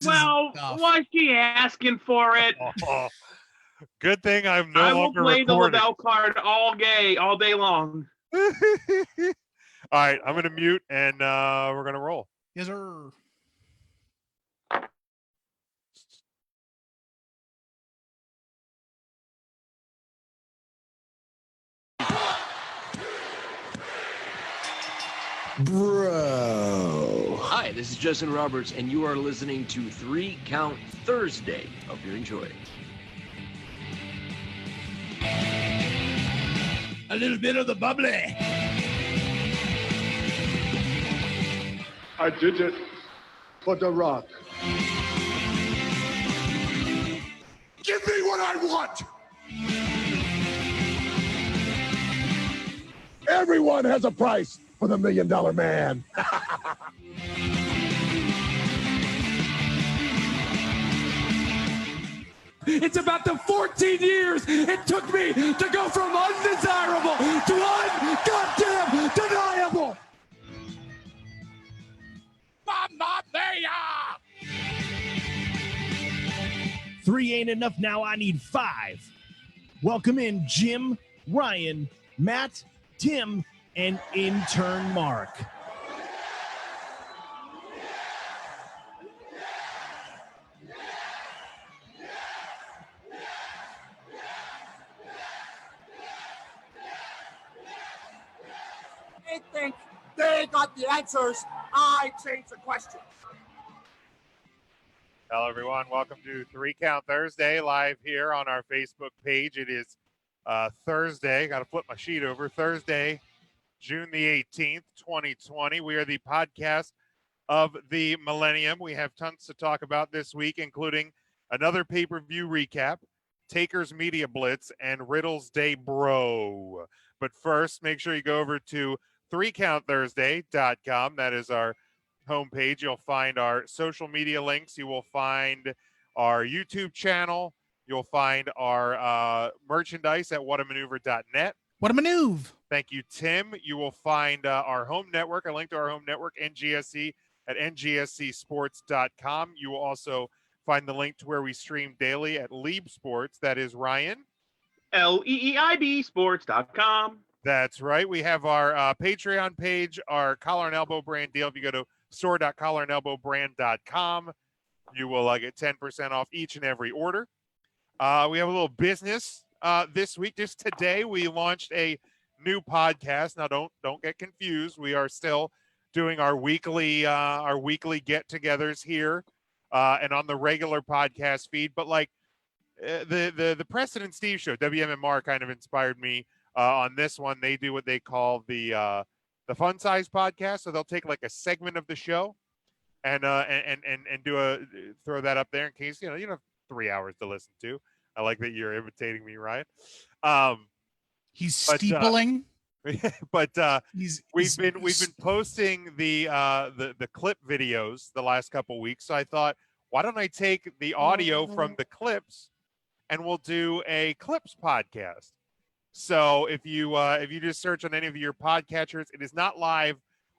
Well, was she asking for it? Oh, good thing I'm no I will longer play recording. the Lavelle card all day long. All right, I'm going to mute, and we're going to roll. Yes, sir. Bro. Hi, this is Justin Roberts, and you are listening to 3 Count Thursday. Hope you enjoy. A little bit of the bubbly. I did it for The Rock. Give me what I want. Everyone has a price for the $1 Million Man. It's about the 14 years it took me to go from undesirable to un-goddamn deniable. Mamma mia! 3 ain't enough now, I need 5. Welcome in Jim, Ryan, Matt, Tim, and intern Mark. They think they got the answers. I change the question. Hello, everyone. Welcome to 3 Count Thursday, live here on our Facebook page. It is Thursday. Got to flip my sheet over. Thursday, June the 18th, 2020. We are the podcast of the millennium. We have tons to talk about this week, including another pay-per-view recap, Taker's Media Blitz, and Riddle's Day Bro. But first, make sure you go over to 3countthursday.com. That is our homepage. You'll find our social media links. You will find our YouTube channel. You'll find our merchandise at whatamaneuver.net. What a maneuver. Thank you, Tim. You will find our home network, a link to our home network, NGSC, at ngscsports.com. You will also find the link to where we stream daily at Leeb Sports. That is Ryan. LEEIB That's right. We have our Patreon page, our Collar and Elbow brand deal. If you go to store.collarandelbowbrand.com, you will get 10% off each and every order. We have a little business this week. Just today, we launched a new podcast. Now, don't get confused. We are still doing our weekly get-togethers here and on the regular podcast feed. But like the Preston and Steve show, WMMR kind of inspired me on this one. They do what they call the fun size podcast. So they'll take like a segment of the show and throw that up there in case you don't have 3 hours to listen to. I like that you're imitating me, Ryan. He's steepling. But we've been posting the clip videos the last couple weeks. So I thought, why don't I take the audio from the clips and we'll do a clips podcast. So if you just search on any of your podcatchers, it is not live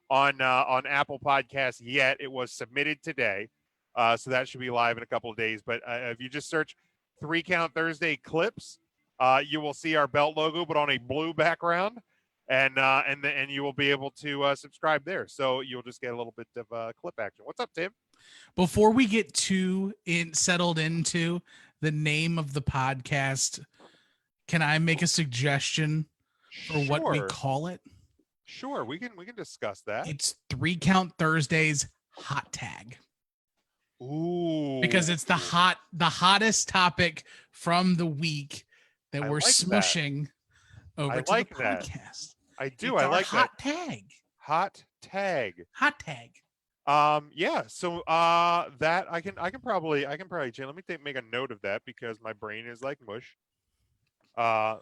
on Apple Podcasts yet. It was submitted today, so that should be live in a couple of days. But if you just search 3 Count Thursday clips, you will see our belt logo, but on a blue background, and you will be able to subscribe there. So you'll just get a little bit of clip action. What's up, Tim? Before we get too settled into the name of the podcast, can I make a suggestion for what we call it? Sure, we can discuss that. It's 3 Count Thursdays hot tag. Ooh. Because it's the hottest topic from the week that we're smushing over to the podcast. I do. It's I like hot that. tag. Hot tag. Hot tag. Yeah. So that I can probably change. Let me make a note of that because my brain is like mush. I'll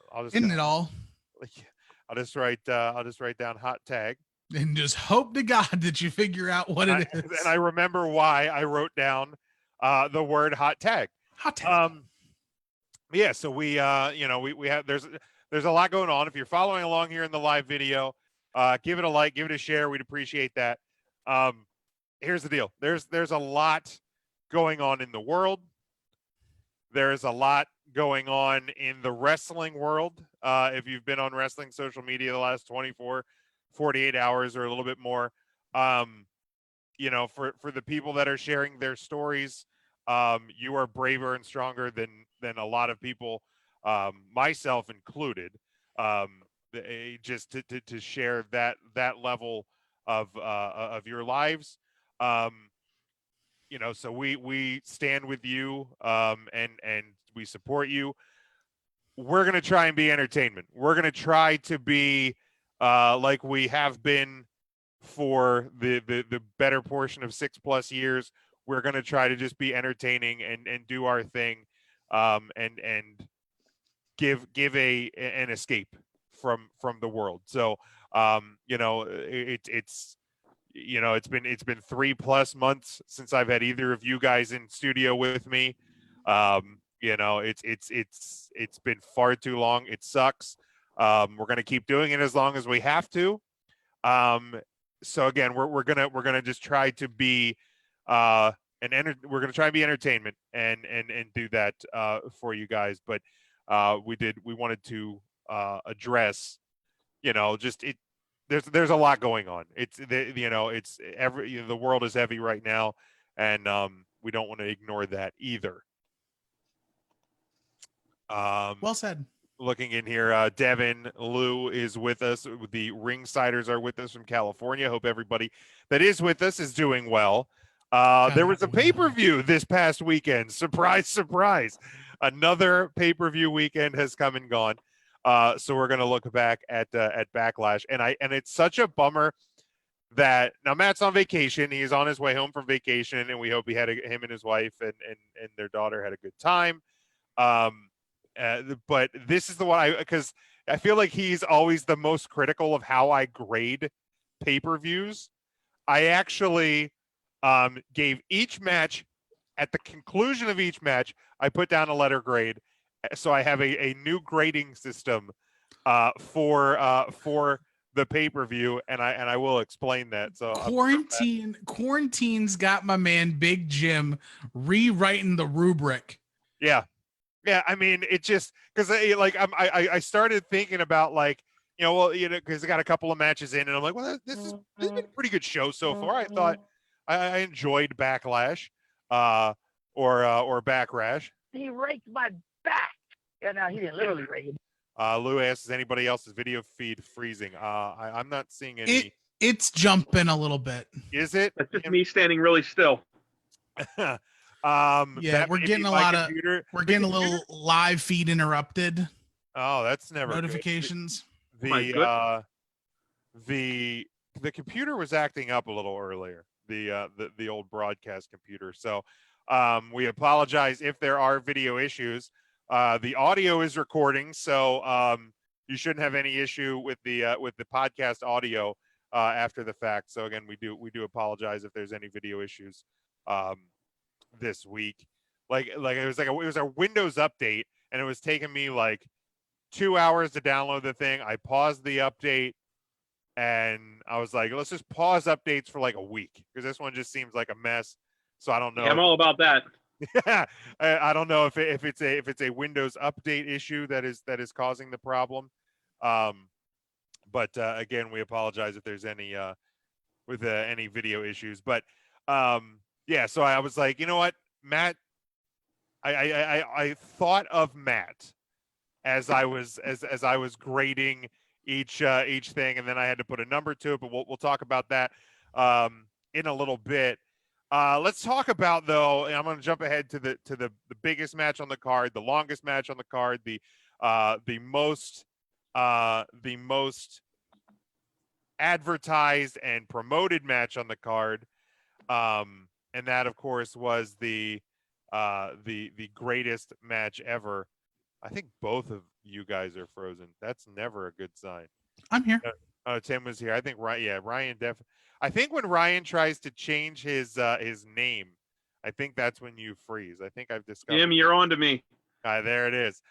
just write down hot tag and just hope to God that you figure out what it is. And I remember why I wrote down the word hot tag. Hot tag. Yeah, so we have there's a lot going on. If you're following along here in the live video, give it a like, give it a share. We'd appreciate that. Here's the deal. There's a lot going on in the world. There's a lot going on in the wrestling world. If you've been on wrestling social media the last 24, 48 hours or a little bit more, you know, for the people that are sharing their stories, you are braver and stronger than a lot of people, myself included. Just to share that level of your lives. You know, so we stand with you, and we support you. We're gonna try and be entertainment. We're gonna try to be like we have been for the better portion of 6+ years. We're gonna try to just be entertaining and do our thing, and give an escape from the world. So you know, it's you know, it's been 3+ months since I've had either of you guys in studio with me. You know, it's been far too long. It sucks. We're gonna keep doing it as long as we have to. So again, we're gonna just try to be we're gonna try and be entertainment and do that for you guys. But we wanted to address, you know, just it. There's a lot going on. You know, the world is heavy right now, and we don't want to ignore that either. Well said. Looking in here, Devin Lou is with us. The Ringsiders are with us from California. Hope everybody that is with us is doing well. There was a pay-per-view this past weekend. Surprise, surprise. Another pay-per-view weekend has come and gone. So we're going to look back at Backlash, and it's such a bummer that now Matt's on vacation. He's on his way home from vacation, and we hope him and his wife and their daughter had a good time. But this is the one because I feel like he's always the most critical of how I grade pay-per-views. I actually gave each match, at the conclusion of each match, I put down a letter grade. So I have a new grading system for the pay-per-view, and I will explain that. So quarantine's got my man Big Jim rewriting the rubric. Yeah. I mean, it just because I started thinking about, like, you know, well, you know, because I got a couple of matches in, and I'm like, well, this has been a pretty good show so far. I thought I enjoyed Backlash, or Backrash. He raked my back. Yeah, no, he didn't literally rake it. Lou asks, is anybody else's video feed freezing? I'm not seeing any. It's jumping a little bit. Is it? That's just me standing really still. Yeah, we're getting we're getting a little live feed interrupted. Oh, that's never notifications. The computer was acting up a little earlier. The old broadcast computer. So we apologize if there are video issues. The audio is recording, so you shouldn't have any issue with the podcast audio after the fact. So again, we do apologize if there's any video issues this week. Like it was a Windows update, and it was taking me like 2 hours to download the thing. I paused the update, and I was like, let's just pause updates for like a week, because this one just seems like a mess. So I don't know. Yeah, I'm all about that. Yeah, I don't know if it's a Windows update issue that is causing the problem. But again, we apologize if there's any any video issues. But yeah, so I was like, you know what, Matt, I thought of Matt as I was grading each thing, and then I had to put a number to it. But we'll talk about that in a little bit. Let's talk about, though, and I'm going to jump ahead to the biggest match on the card, the longest match on the card, the most advertised and promoted match on the card, and that, of course, was the greatest match ever. I think both of you guys are frozen. That's never a good sign. I'm here. Tim was here. I think Ryan definitely. I think when Ryan tries to change his name, I think that's when you freeze. I think I've discovered. Jim, you're on to me. There it is.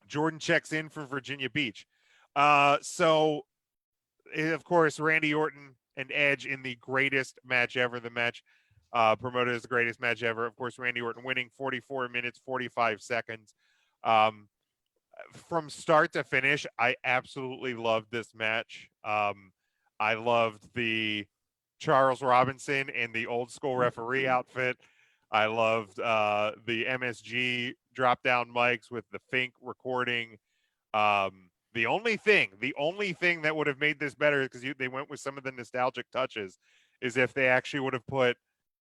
Jordan checks in for Virginia Beach. So, of course, Randy Orton and Edge in the greatest match ever, the match promoted as the greatest match ever. Of course, Randy Orton winning 44 minutes, 45 seconds. From start to finish, I absolutely loved this match. I loved the Charles Robinson and the old school referee outfit. I loved the MSG drop down mics with the Fink recording. The only thing that would have made this better, because they went with some of the nostalgic touches, is if they actually would have put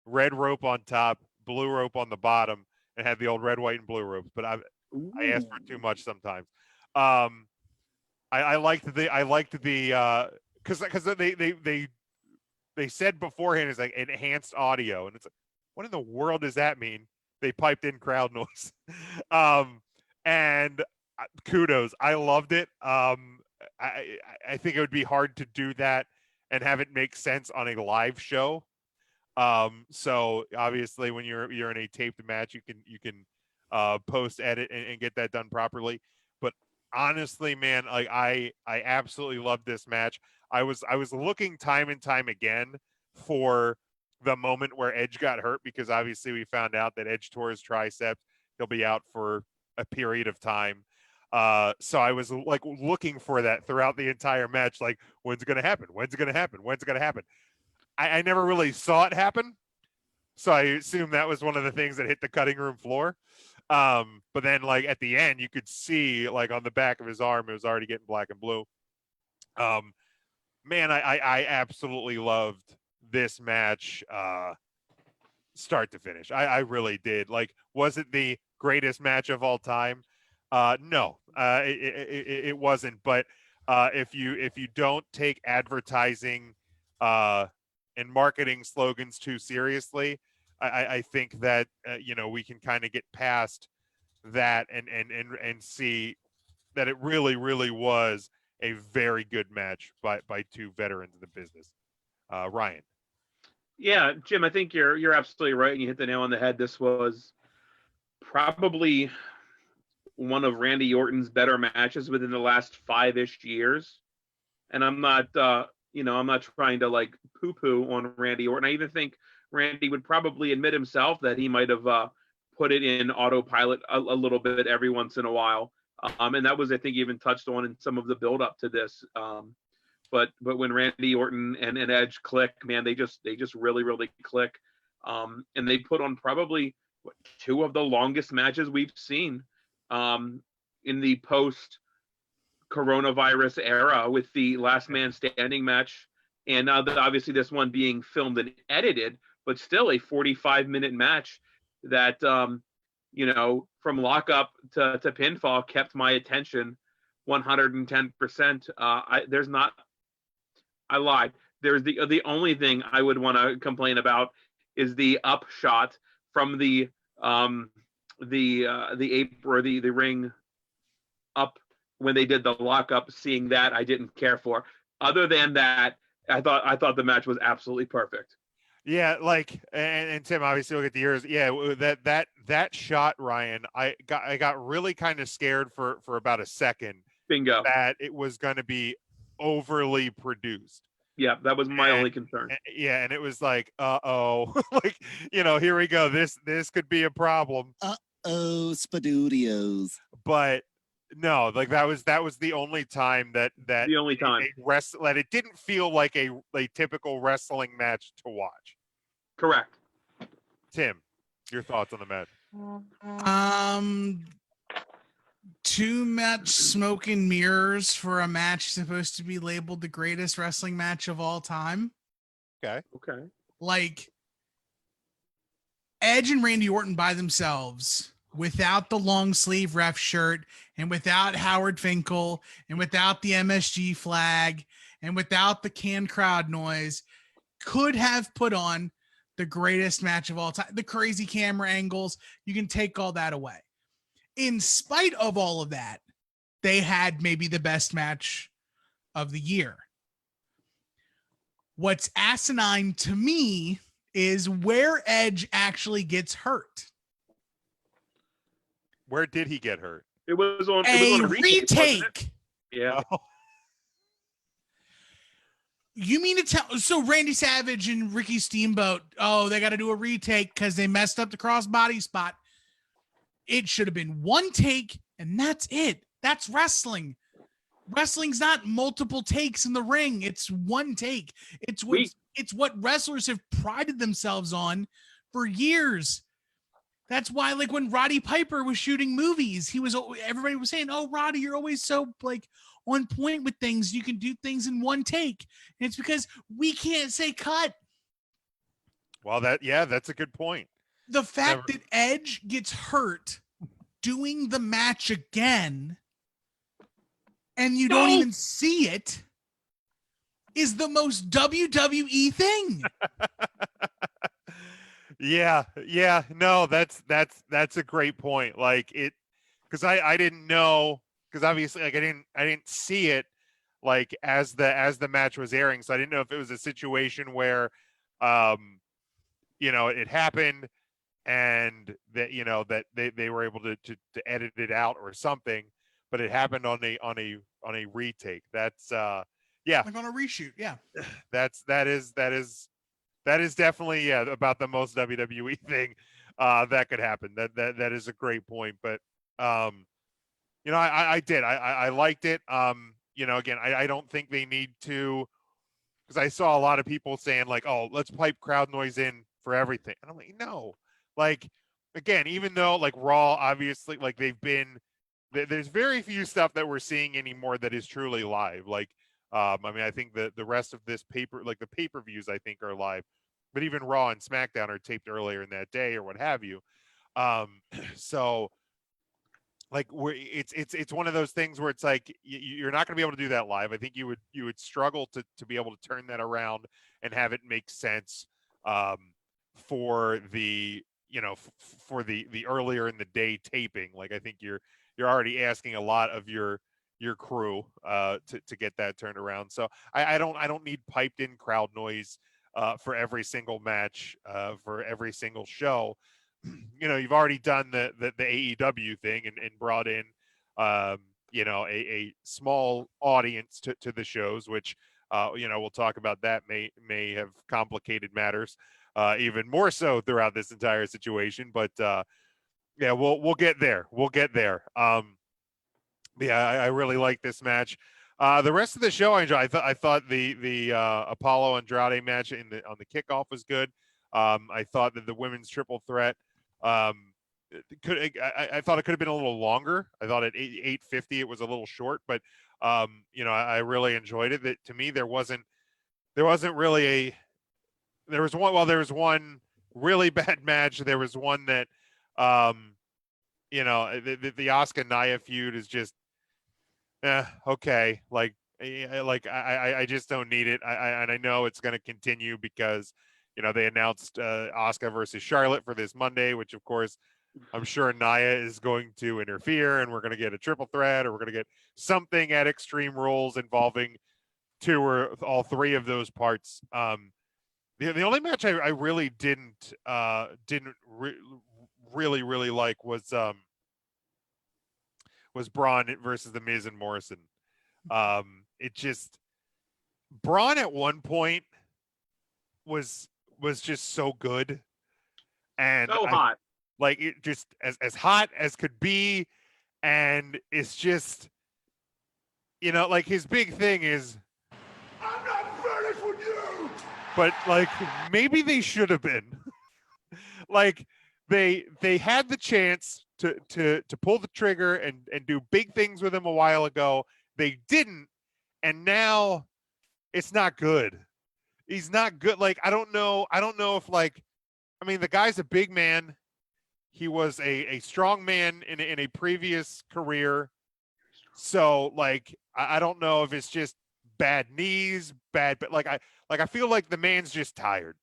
red rope on top, blue rope on the bottom, and had the old red, white, and blue ropes. But I asked for too much sometimes. I liked the because they said beforehand it's like enhanced audio, and it's like, what in the world does that mean? They piped in crowd noise. And kudos, I loved it. I think it would be hard to do that and have it make sense on a live show. So obviously when you're in a taped match, you can post edit and get that done properly. But honestly, man, like I absolutely loved this match. I was looking time and time again for the moment where Edge got hurt, because obviously we found out that Edge tore his triceps. He'll be out for a period of time. So I was like looking for that throughout the entire match. Like, when's it going to happen? When's it going to happen? When's it going to happen? I never really saw it happen. So I assume that was one of the things that hit the cutting room floor. But then like at the end, you could see like on the back of his arm, it was already getting black and blue. Man, I absolutely loved this match, start to finish. I really did. Like, was it the greatest match of all time? No, it wasn't. But if you don't take advertising and marketing slogans too seriously, I think that we can kind of get past that and see that it really was a very good match by two veterans of the business. Ryan. Yeah, Jim, I think you're absolutely right, and you hit the nail on the head. This was probably one of Randy Orton's better matches within the last 5-ish years. And I'm not I'm not trying to like poo-poo on Randy Orton. I even think Randy would probably admit himself that he might have put it in autopilot a little bit every once in a while. And that was, I think, even touched on in some of the build up to this. But when Randy Orton and Edge click, man, they just really click. And they put on probably two of the longest matches we've seen in the post coronavirus era, with the last man standing match, and obviously this one being filmed and edited, but still a 45-minute match that from lockup to pinfall kept my attention 110%. I lied. There's the only thing I would want to complain about is the upshot from the apron or the ring up when they did the lockup. Seeing that, I didn't care for. Other than that, I thought the match was absolutely perfect. Yeah, like and Tim, obviously look at the years. Yeah, that shot, Ryan, I got really kind of scared for about a second. Bingo. That it was going to be overly produced. Yeah, that was my only concern. Yeah, and it was like, like, here we go. This could be a problem. Spadudios. But no, like that was the only time that the only time that it didn't feel like a typical wrestling match to watch. Correct. Tim, your thoughts on the match? Too much smoke and mirrors for a match supposed to be labeled the greatest wrestling match of all time. Okay. Like Edge and Randy Orton by themselves, without the long sleeve ref shirt, and without Howard Finkel, and without the MSG flag, and without the canned crowd noise, could have put on the greatest match of all time. The crazy camera angles, you can take all that away. In spite of all of that, they had maybe the best match of the year. What's asinine to me is where Edge actually gets hurt. Where did he get hurt? It was on a retake. retake. Yeah. Oh. You mean to tell? So Randy Savage and Ricky Steamboat, oh, they got to do a retake because they messed up the crossbody spot. It should have been one take, and that's it. That's wrestling. Wrestling's not multiple takes in the ring. It's one take. It's what wrestlers have prided themselves on for years. That's why, like, when Roddy Piper was shooting movies, everybody was saying, "Oh, Roddy, you're always so like on point with things. You can do things in one take." And it's because we can't say cut. Well, that's a good point. The fact that Edge gets hurt doing the match again, and you don't even see it, is the most WWE thing. Yeah. No, that's a great point. Like because I didn't know, because obviously, like, I didn't see it like as the match was airing, so I didn't know if it was a situation where it happened and that that they were able to edit it out or something, but it happened on a retake. That's like on a reshoot. Yeah, that is definitely about the most WWE thing that could happen. That is a great point. But I liked it. Again, I don't think they need to, because I saw a lot of people saying like, oh, let's pipe crowd noise in for everything, and I'm like, no. Like, again, even though like Raw, obviously, like there's very few stuff that we're seeing anymore that is truly live. Like, I think the rest of this the pay-per-views, I think, are live, but even Raw and SmackDown are taped earlier in that day or what have you. So like it's one of those things where it's like you're not going to be able to do that live. I think you would struggle to be able to turn that around and have it make sense for the for the earlier in the day taping. Like, I think you're already asking a lot of your crew to get that turned around. So I don't need piped in crowd noise for every single match, for every single show. You've already done the AEW thing and brought in a small audience to the shows, which we'll talk about. That may have complicated matters even more so throughout this entire situation. But we'll get there. We'll get there. I really like this match. The rest of the show I enjoyed. I thought the Apollo Andrade match on the kickoff was good. I thought that the women's triple threat I thought it could have been a little longer. I thought at 8:50 it was a little short, but I really enjoyed it. That, to me, there wasn't really there was one really bad match. There was one that the Asuka Nia feud is just okay. I just don't need it. I know it's going to continue because they announced Asuka versus Charlotte for this Monday, which of course I'm sure Nia is going to interfere, and we're going to get a triple threat, or we're going to get something at Extreme Rules involving two or all three of those parts. The only match I really didn't really like was Braun versus the Miz and Morrison. It just, Braun at one point was just so good, and so hot. Like, it just as hot as could be, and it's just like his big thing is, I'm not finished with you. But like, maybe they should have been. Like, they had the chance to pull the trigger and do big things with him a while ago. They didn't, and now it's not good. He's not good. Like, I don't know if, like, the guy's a big man. He was a strong man in a previous career. So, like, I don't know if it's just bad knees, but like, I feel like the man's just tired.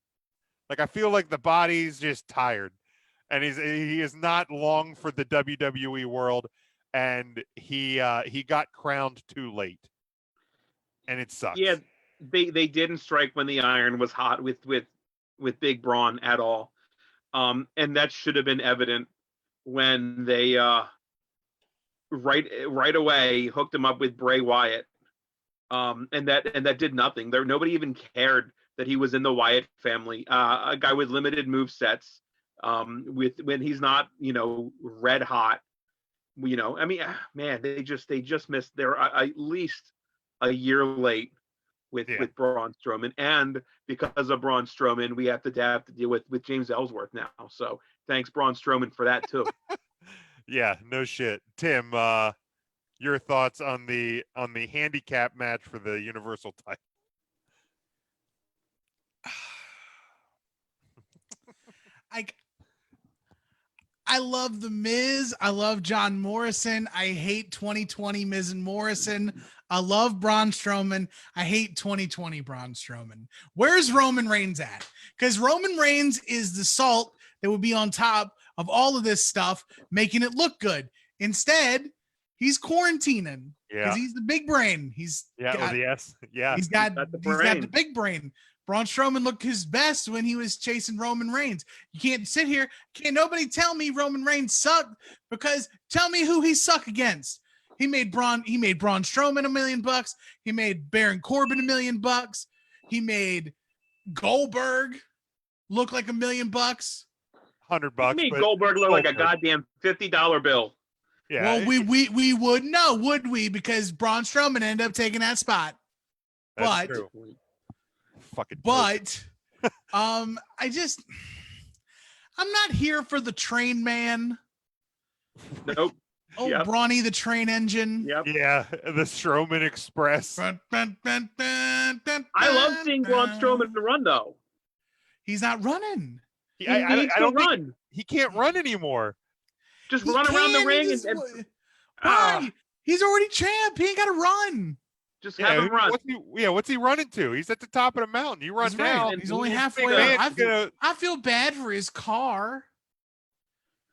Like, I feel like the body's just tired, and he is not long for the WWE world, and he got crowned too late, and it sucks. Yeah, they didn't strike when the iron was hot with Big Braun at all. And that should have been evident when they right away hooked him up with Bray Wyatt and that did nothing. Nobody even cared that he was in the Wyatt family. A guy with limited move sets, when he's not, red hot. I mean, man, they just missed. They're at least a year late with Braun Strowman, and because of Braun Strowman, we have to deal with James Ellsworth now. So thanks, Braun Strowman, for that too. Yeah, no shit. Tim, your thoughts on the handicap match for the Universal title? I love The Miz. I love John Morrison. I hate 2020 Miz and Morrison. I love Braun Strowman. I hate 2020 Braun Strowman. Where's Roman Reigns at? Because Roman Reigns is the salt that would be on top of all of this stuff, making it look good. Instead, he's quarantining because he's the big brain. He's got the big brain. Braun Strowman looked his best when he was chasing Roman Reigns. You can't sit here. Can't nobody tell me Roman Reigns sucked, because tell me who he sucked against. He made Braun Strowman $1 million. He made Baron Corbin $1 million. He made Goldberg look like $1 million. $100. You made Goldberg look like a goddamn $50 bill. Yeah. Well, we would know, would we? Because Braun Strowman ended up taking that spot. That's true. I'm not here for the train man. Nope. Oh, yep. Brawny the train engine. Yep. Yeah, the Strowman Express. I love seeing Braun Strowman run, though. He's not running. I don't run. He can't run anymore. Just run around the ring why? He's already champ. He ain't got to run. Just have him run. What's he running to? He's at the top of the mountain. You run now. Right. He's only halfway. I feel bad for his car.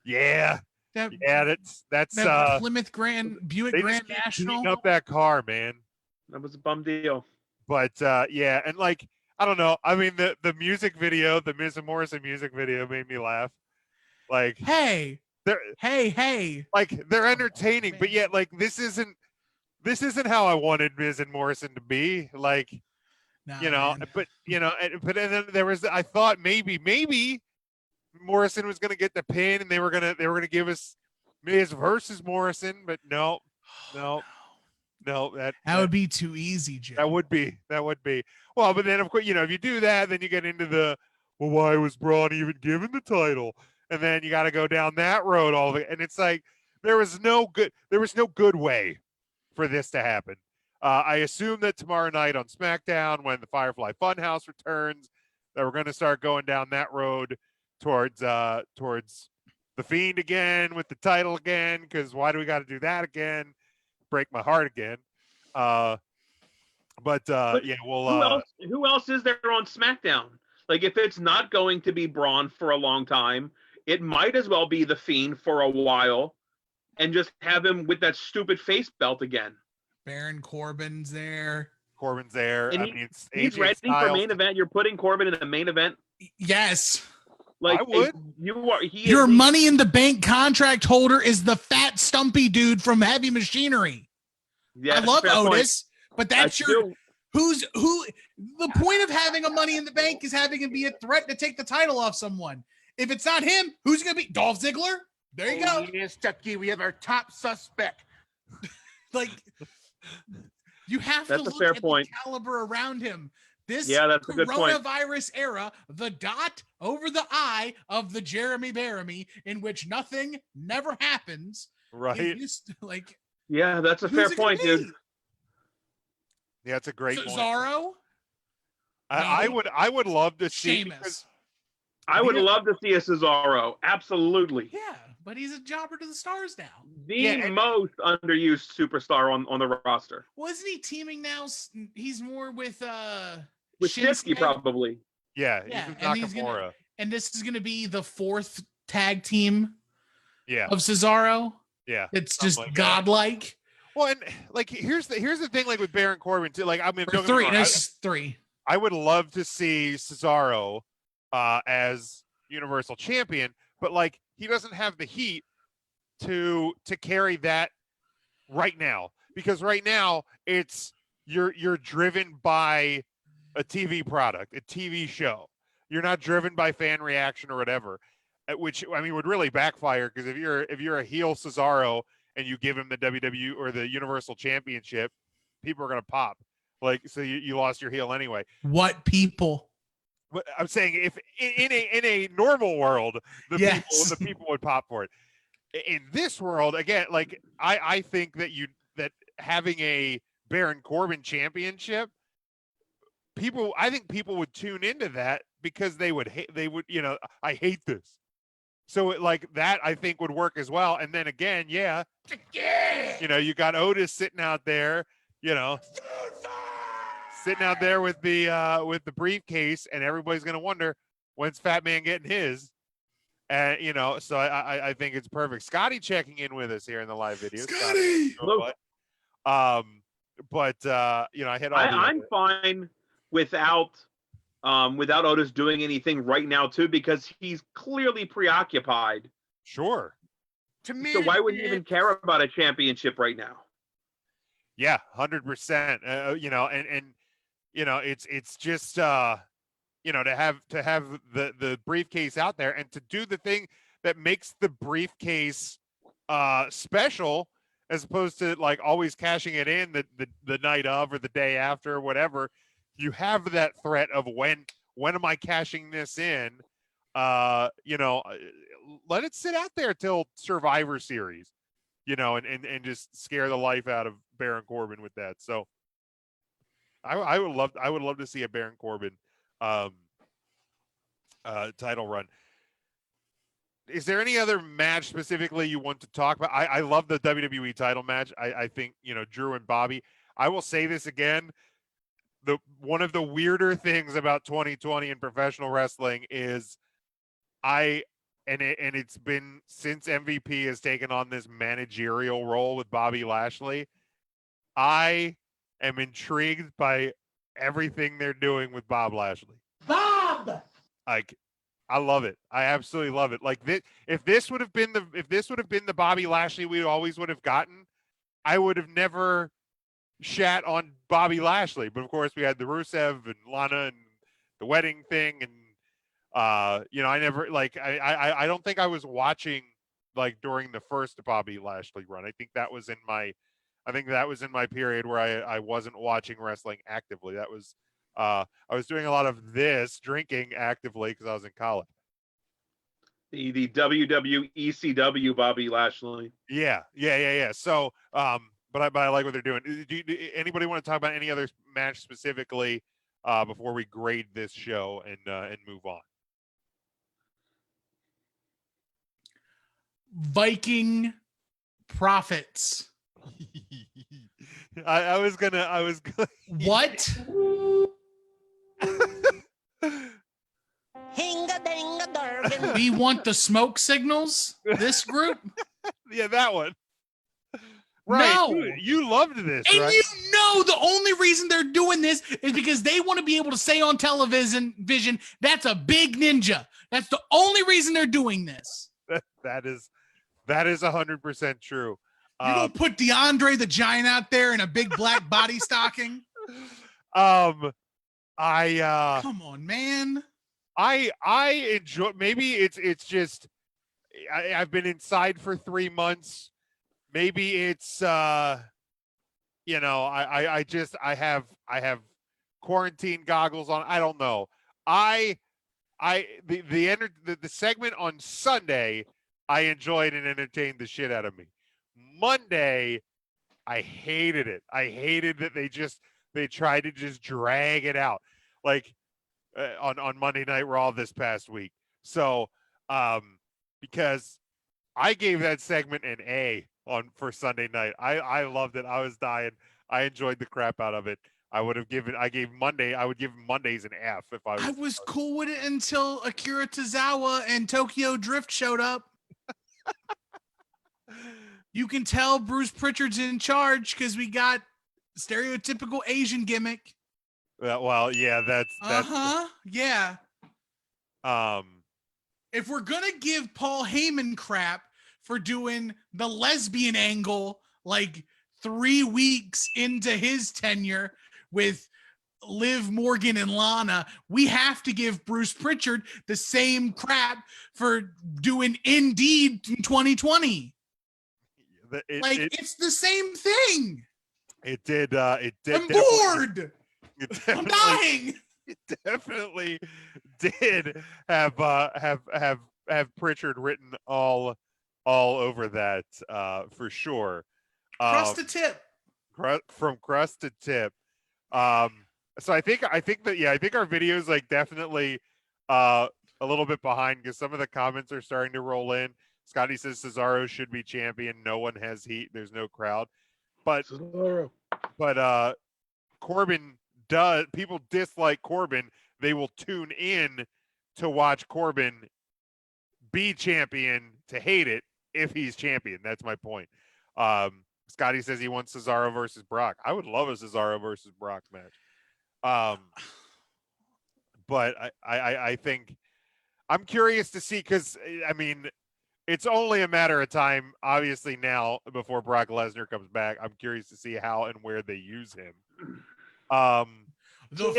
Yeah. That's Plymouth Buick Grand National. Heating up that car, man. That was a bum deal. But and like, I don't know. I mean, the music video, the Miz and Morrison music video, made me laugh. Like, hey, like they're entertaining, but yet like this isn't how I wanted Miz and Morrison to be. Like, man. But then there was, I thought maybe Morrison was going to get the pin, and they were going to give us Miz versus Morrison, but no, that would be too easy, Jim. That would be. Well, but then of course, if you do that, then you get into the, well, why was Braun even given the title? And then you got to go down that road all the way. And it's like, there was no good way for this to happen. I assume that tomorrow night on SmackDown, when the Firefly Funhouse returns, that we're going to start going down that road towards the Fiend again with the title again. Because why do we got to do that again? Break my heart again. But yeah, well, who else is there on SmackDown? Like, if it's not going to be Braun for a long time, it might as well be the Fiend for a while, and just have him with that stupid face belt again. Baron Corbin's there. And he's ready for main event. You're putting Corbin in the main event. Yes. Like, I would. Your Money in the Bank contract holder is the fat, stumpy dude from Heavy Machinery. Yeah, I love Otis, but that's the point of having a Money in the Bank is having him be a threat to take the title off someone. If it's not him, who's going to be Dolph Ziggler? There you go. Yes, Chucky, we have our top suspect. Like, you have to look at the caliber around him. This that's a good point. Coronavirus era, the dot over the I of the Jeremy Bearimy, in which nothing never happens. Right. Yeah, that's a fair point, dude. Yeah, it's a great point. Cesaro? I would love to see. I would love to see a Cesaro. Absolutely. Yeah, but he's a jobber to the stars now. The most underused superstar on the roster. Well, isn't he teaming now? He's more with Shinsuke, probably. Yeah, he's with Nakamura. And this is gonna be the fourth tag team of Cesaro. Yeah. It's just godlike. Well, and like here's the thing, like with Baron Corbin too. Like, I mean, three. I would love to see Cesaro as Universal Champion, but like he doesn't have the heat to carry that right now, because right now it's you're driven by a TV product, a TV show. You're not driven by fan reaction or whatever, which I mean would really backfire, because if you're a heel Cesaro and you give him the WWE or the Universal Championship, people are gonna pop. Like, so you lost your heel anyway. What people? But I'm saying, if in a normal world, the people would pop for it. In this world, again, like I think that having a Baron Corbin championship, I think people would tune into that because they would I hate this. So like that, I think would work as well. And then again, you got Otis sitting out there, sitting out there with the briefcase, and everybody's gonna wonder, when's Fat Man getting his? And so I think it's perfect. Scotty checking in with us here in the live video. Scotty! I hit all. I'm fine without Otis doing anything right now too, because he's clearly preoccupied. Sure. So why would you even care about a championship right now? Yeah, 100%. It's just to have the briefcase out there and to do the thing that makes the briefcase special, as opposed to like always cashing it in the night of or the day after or whatever. You have that threat of when am I cashing this in? Let it sit out there till Survivor Series, and just scare the life out of Baron Corbin with that. So I would love to see a Baron Corbin title run. Is there any other match specifically you want to talk about? I love the WWE title match. I think, Drew and Bobby. I will say this again. One of the weirder things about 2020 in professional wrestling is it's been since MVP has taken on this managerial role with Bobby Lashley. I am intrigued by everything they're doing with Bob Lashley. Bob! Like, I love it. I absolutely love it. Like, if this would have been the Bobby Lashley we always would have gotten, I would have never shat on Bobby Lashley. But of course, we had the Rusev and Lana and the wedding thing, and I never I don't think I was watching like during the first Bobby Lashley run. I think that was in my period where I wasn't watching wrestling actively. That was I was doing a lot of drinking actively because I was in college. The WWECW Bobby Lashley. Yeah. So, but I like what they're doing. Do anybody want to talk about any other match specifically before we grade this show and move on? Viking Profits. I was gonna. What? We want the smoke signals. This group. Yeah, that one. Right. No, you loved this, and right? The only reason they're doing this is because they want to be able to say on television, that's a big ninja. That's the only reason they're doing this. That is 100% true. You don't put DeAndre the Giant out there in a big black body stocking. Come on, man. I enjoy. Maybe it's just I've been inside for 3 months. Maybe it's I have quarantine goggles on. I don't know. The segment on Sunday I enjoyed and entertained the shit out of me. Monday, I hated it. I hated that they tried to just drag it out, like on Monday Night Raw this past week. So, because I gave that segment an A for Sunday night. I loved it. I was dying. I enjoyed the crap out of it. I would give Mondays an F if I was cool with it until Akira Tozawa and Tokyo Drift showed up. You can tell Bruce Pritchard's in charge because we got stereotypical Asian gimmick. Well, yeah, that's yeah. If we're gonna give Paul Heyman crap for doing the lesbian angle like 3 weeks into his tenure with Liv Morgan and Lana, we have to give Bruce Pritchard the same crap for doing Indeed in 2020. It's the same thing. It did. I'm bored. I'm dying. It definitely did have Pritchard written all over that for sure. Crust to tip. From crust to tip. So I think our videos like definitely a little bit behind because some of the comments are starting to roll in. Scotty says Cesaro should be champion. No one has heat. There's no crowd. But Corbin does. People dislike Corbin. They will tune in to watch Corbin be champion to hate it if he's champion. That's my point. Scotty says he wants Cesaro versus Brock. I would love a Cesaro versus Brock match. But I think I'm curious to see because I mean it's only a matter of time, obviously now before Brock Lesnar comes back. I'm curious to see how and where they use him. The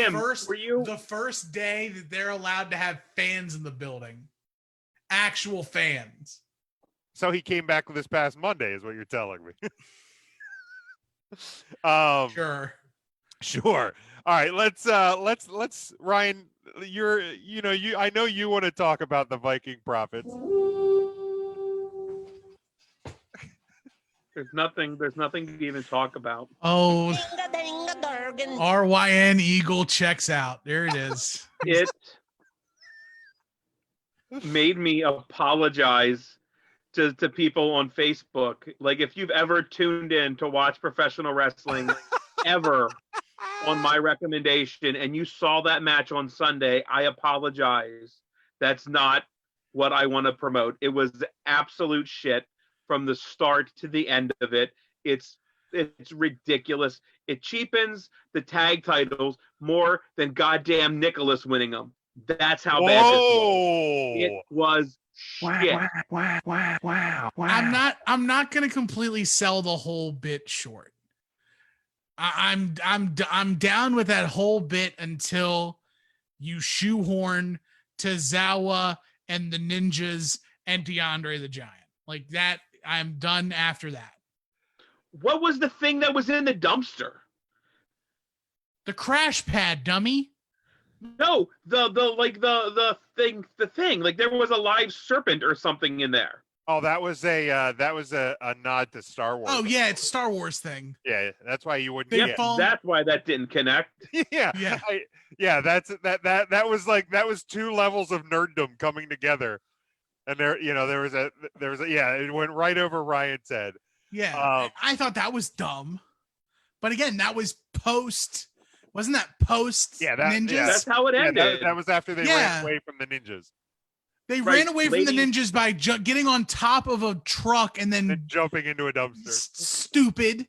first day that they're allowed to have fans in the building, actual fans. So he came back this past Monday, is what you're telling me. Sure. All right, let's Ryan. I know you want to talk about the Viking Profits. There's nothing to even talk about. Oh, RYN Eagle checks out. There it is. It made me apologize to people on Facebook. Like, if you've ever tuned in to watch professional wrestling ever on my recommendation and you saw that match on Sunday, I apologize. That's not what I want to promote. It was absolute shit from the start to the end of it. It's ridiculous. It cheapens the tag titles more than goddamn Nicholas winning them. That's how bad this was. It was shit. Wow. I'm not gonna completely sell the whole bit short. I'm down with that whole bit until you shoehorn Tozawa and the Ninjas and DeAndre the Giant. Like that, I'm done after that. What was the thing that was in the dumpster? The crash pad, dummy. No, the thing. Like there was a live serpent or something in there. Oh, that was a nod to Star Wars. Oh yeah, it's a Star Wars thing. Yeah, that's why you wouldn't. That's why that didn't connect. Yeah. That was 2 levels of nerddom coming together, and there was a it went right over Ryan's head. Yeah, I thought that was dumb, but again, that was post. Wasn't that post? Yeah, Ninjas. Yeah, that's how it ended. That was after they ran away from the Ninjas. They ran away from the Ninjas by getting on top of a truck and then jumping into a dumpster. Stupid.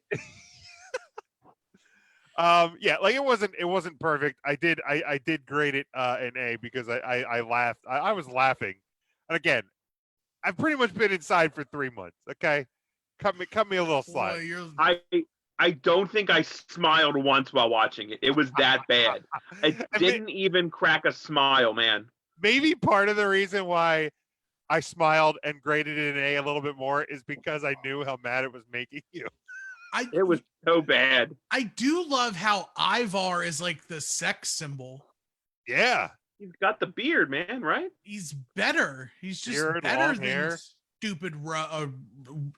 It wasn't perfect. I did grade it an A because I laughed. I was laughing. And again, I've pretty much been inside for 3 months. Okay, cut me a little slack. I don't think I smiled once while watching it. It was that bad. I didn't even crack a smile, man. Maybe part of the reason why I smiled and graded it an A a little bit more is because I knew how mad it was making you. It was so bad. I do love how Ivar is like the sex symbol. Yeah. He's got the beard, man, right? He's better. He's just beard, better than hair. Stupid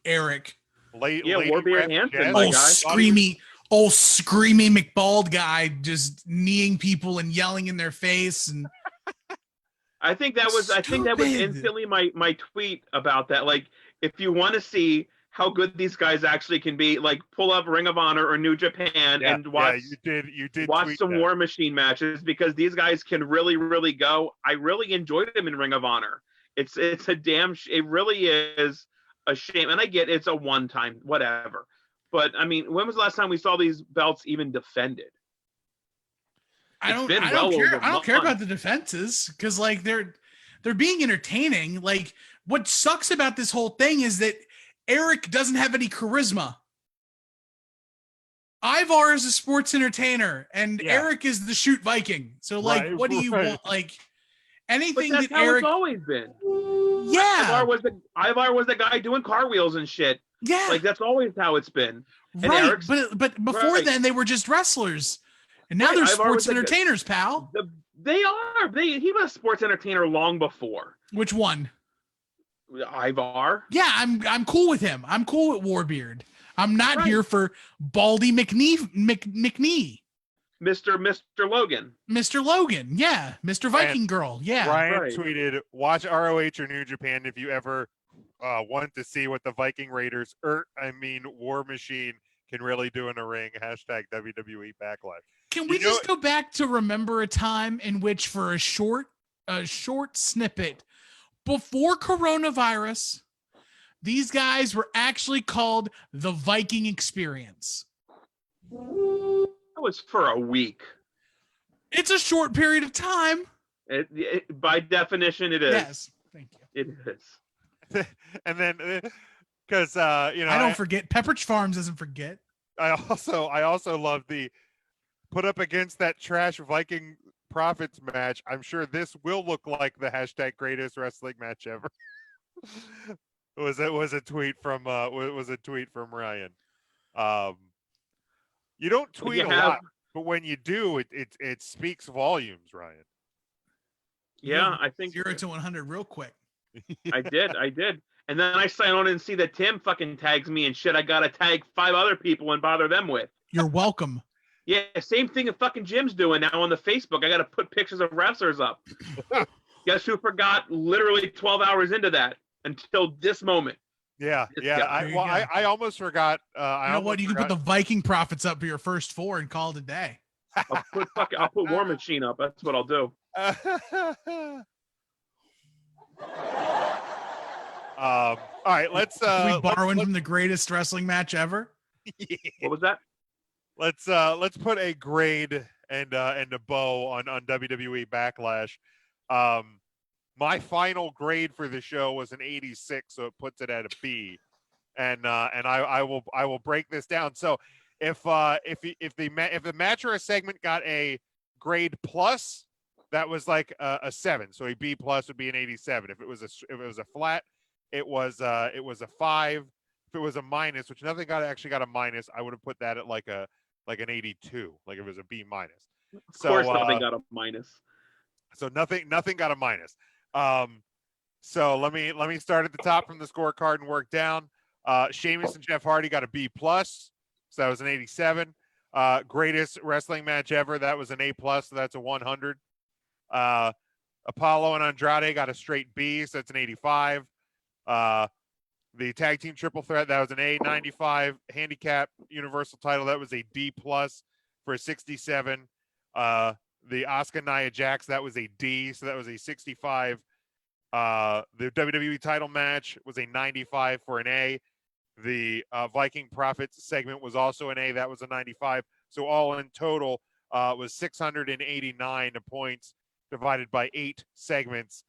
Eric. Warbeard Hansen, my guy. Screamy McBald guy just kneeing people and yelling in their face. And I think that was instantly my tweet about that. Like, if you want to see how good these guys actually can be, like, pull up Ring of Honor or New Japan and watch. Yeah, you did watch some War Machine matches because these guys can really, really go. I really enjoyed them in Ring of Honor. It's a it really is a shame, and I get it's a one-time whatever, but I mean, when was the last time we saw these belts even defended? I don't care about the defenses because like they're being entertaining. Like, what sucks about this whole thing is that Eric doesn't have any charisma. Ivar is a sports entertainer, and Yeah. Eric is the shoot Viking. So, like, Right, what do you right. want? Like, But anything that's that how Eric, it's always been. yeah, Ivar was the guy doing car wheels and shit. yeah, Like that's always how it's been. And right. Eric's, But before right. then, they were just wrestlers, and now Right, they're Ivar sports was the- entertainers, pal. They are. He was a sports entertainer long before. Which one? Ivar. Yeah, I'm cool with him. I'm cool with Warbeard. I'm not Right. here for Baldy McNee. Mr. Logan. Mr. Logan, yeah. Mr. Viking Girl, yeah. Ryan Right. tweeted, "Watch ROH or New Japan if you ever want to see what the Viking Raiders, War Machine, can really do in a ring." Hashtag WWE Backlash. Can we just go back to remember a time in which, for a short snippet before coronavirus, these guys were actually called the Viking Experience? That was for a week. It's a short period of time. By definition, it is. Yes, thank you. It is. And then, because I don't forget. Pepperidge Farms doesn't forget. I also love the put up against that trash Viking Profits match. I'm sure this will look like the hashtag greatest wrestling match ever. was a tweet from Ryan. You don't tweet a lot, but when you do, it speaks volumes, Ryan. Yeah, I think 0 to 100 real quick. I did. And then I sign on and see that Tim fucking tags me and shit. I gotta tag 5 other people and bother them with. You're welcome. Yeah, same thing that fucking Jim's doing now on the Facebook. I gotta put pictures of wrestlers up. Guess who forgot literally 12 hours into that until this moment? Yeah. I almost forgot. You know what? You can put the Viking Profits up for your first 4 and call it a day. I'll put War Machine up. That's what I'll do. All right, let's Can we borrow one from the greatest wrestling match ever? What was that? Let's put a grade and a bow on WWE Backlash. My final grade for the show was an 86, so it puts it at a B. And I will break this down. So if the match or a segment got a grade plus, that was like a 7. So a B plus would be an 87. If it was a flat, it was a 5. If it was a minus, which nothing actually got a minus, I would have put that at like an 82, like if it was a B minus. Of course, nothing got a minus. So nothing got a minus. So let me start at the top from the scorecard and work down. Sheamus and Jeff Hardy got a B plus, so that was an 87. Greatest wrestling match ever, that was an A plus, so that's a 100. Apollo and Andrade got a straight B, so that's an 85. The tag team triple threat, that was an A, 95. Handicap universal title, that was a D plus for a 67. The Asuka Nia Jax, that was a D, so that was a 65. The WWE title match was a 95 for an A. The Viking Profits segment was also an A, that was a 95. So all in total was 689 points divided by 8 segments.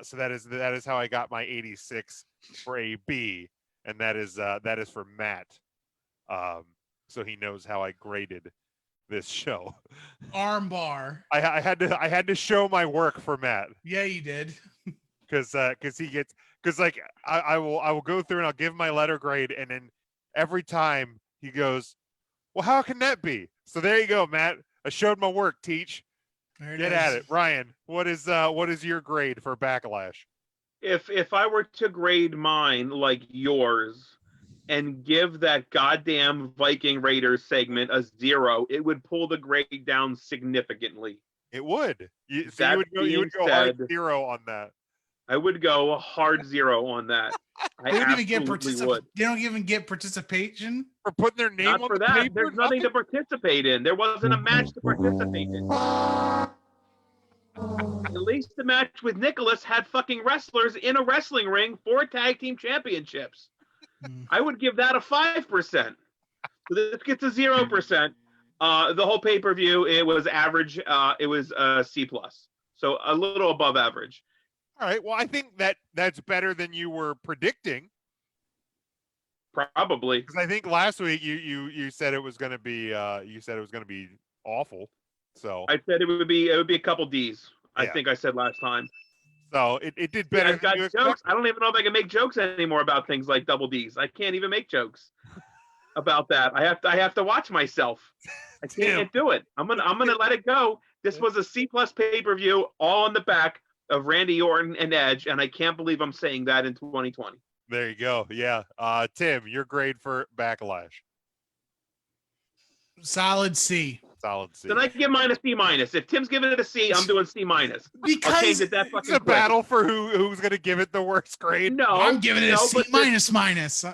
So that is how I got my 86 for a B, and that is for Matt. So he knows how I graded this show. Armbar. I had to show my work for Matt. Yeah, you did. Because I will go through and I'll give my letter grade, and then every time he goes, "Well, how can that be?" So there you go, Matt. I showed my work. Teach. Get at it, Ryan. What is your grade for Backlash? If I were to grade mine like yours and give that goddamn Viking Raiders segment a 0, it would pull the grade down significantly. It would. You would go said, hard 0 on that. I would go a hard 0 on that. They don't even get They don't even get participation for putting their name Not on for the that. paper. There's nothing to participate in. There wasn't a match to participate in. At least the match with Nicholas had fucking wrestlers in a wrestling ring for tag team championships. I would give that a 5%. So this gets a 0%. The whole pay-per-view, it was average. It was a C plus, so a little above average. All right. Well, I think that's better than you were predicting. Probably. Because I think last week you said it was going to be awful. So I said it would be a couple D's. I Yeah. think I said last time. So it did Yeah, better I've than got you jokes. expected. I don't even know if I can make jokes anymore about things like double D's. I can't even make jokes about that. I have to watch myself. I can't do it. I'm gonna let it go. This was a C+ pay-per-view, all on the back of Randy Orton and Edge, and I can't believe I'm saying that in 2020. There you go. Yeah. Tim, your grade for Backlash. Solid C. Solid C. Then I give mine a C-. If Tim's giving it a C, I'm doing C-. I'll Because change it that It's fucking a quick. battle for who's going to give it the worst grade. No, I'm giving it a C but minus.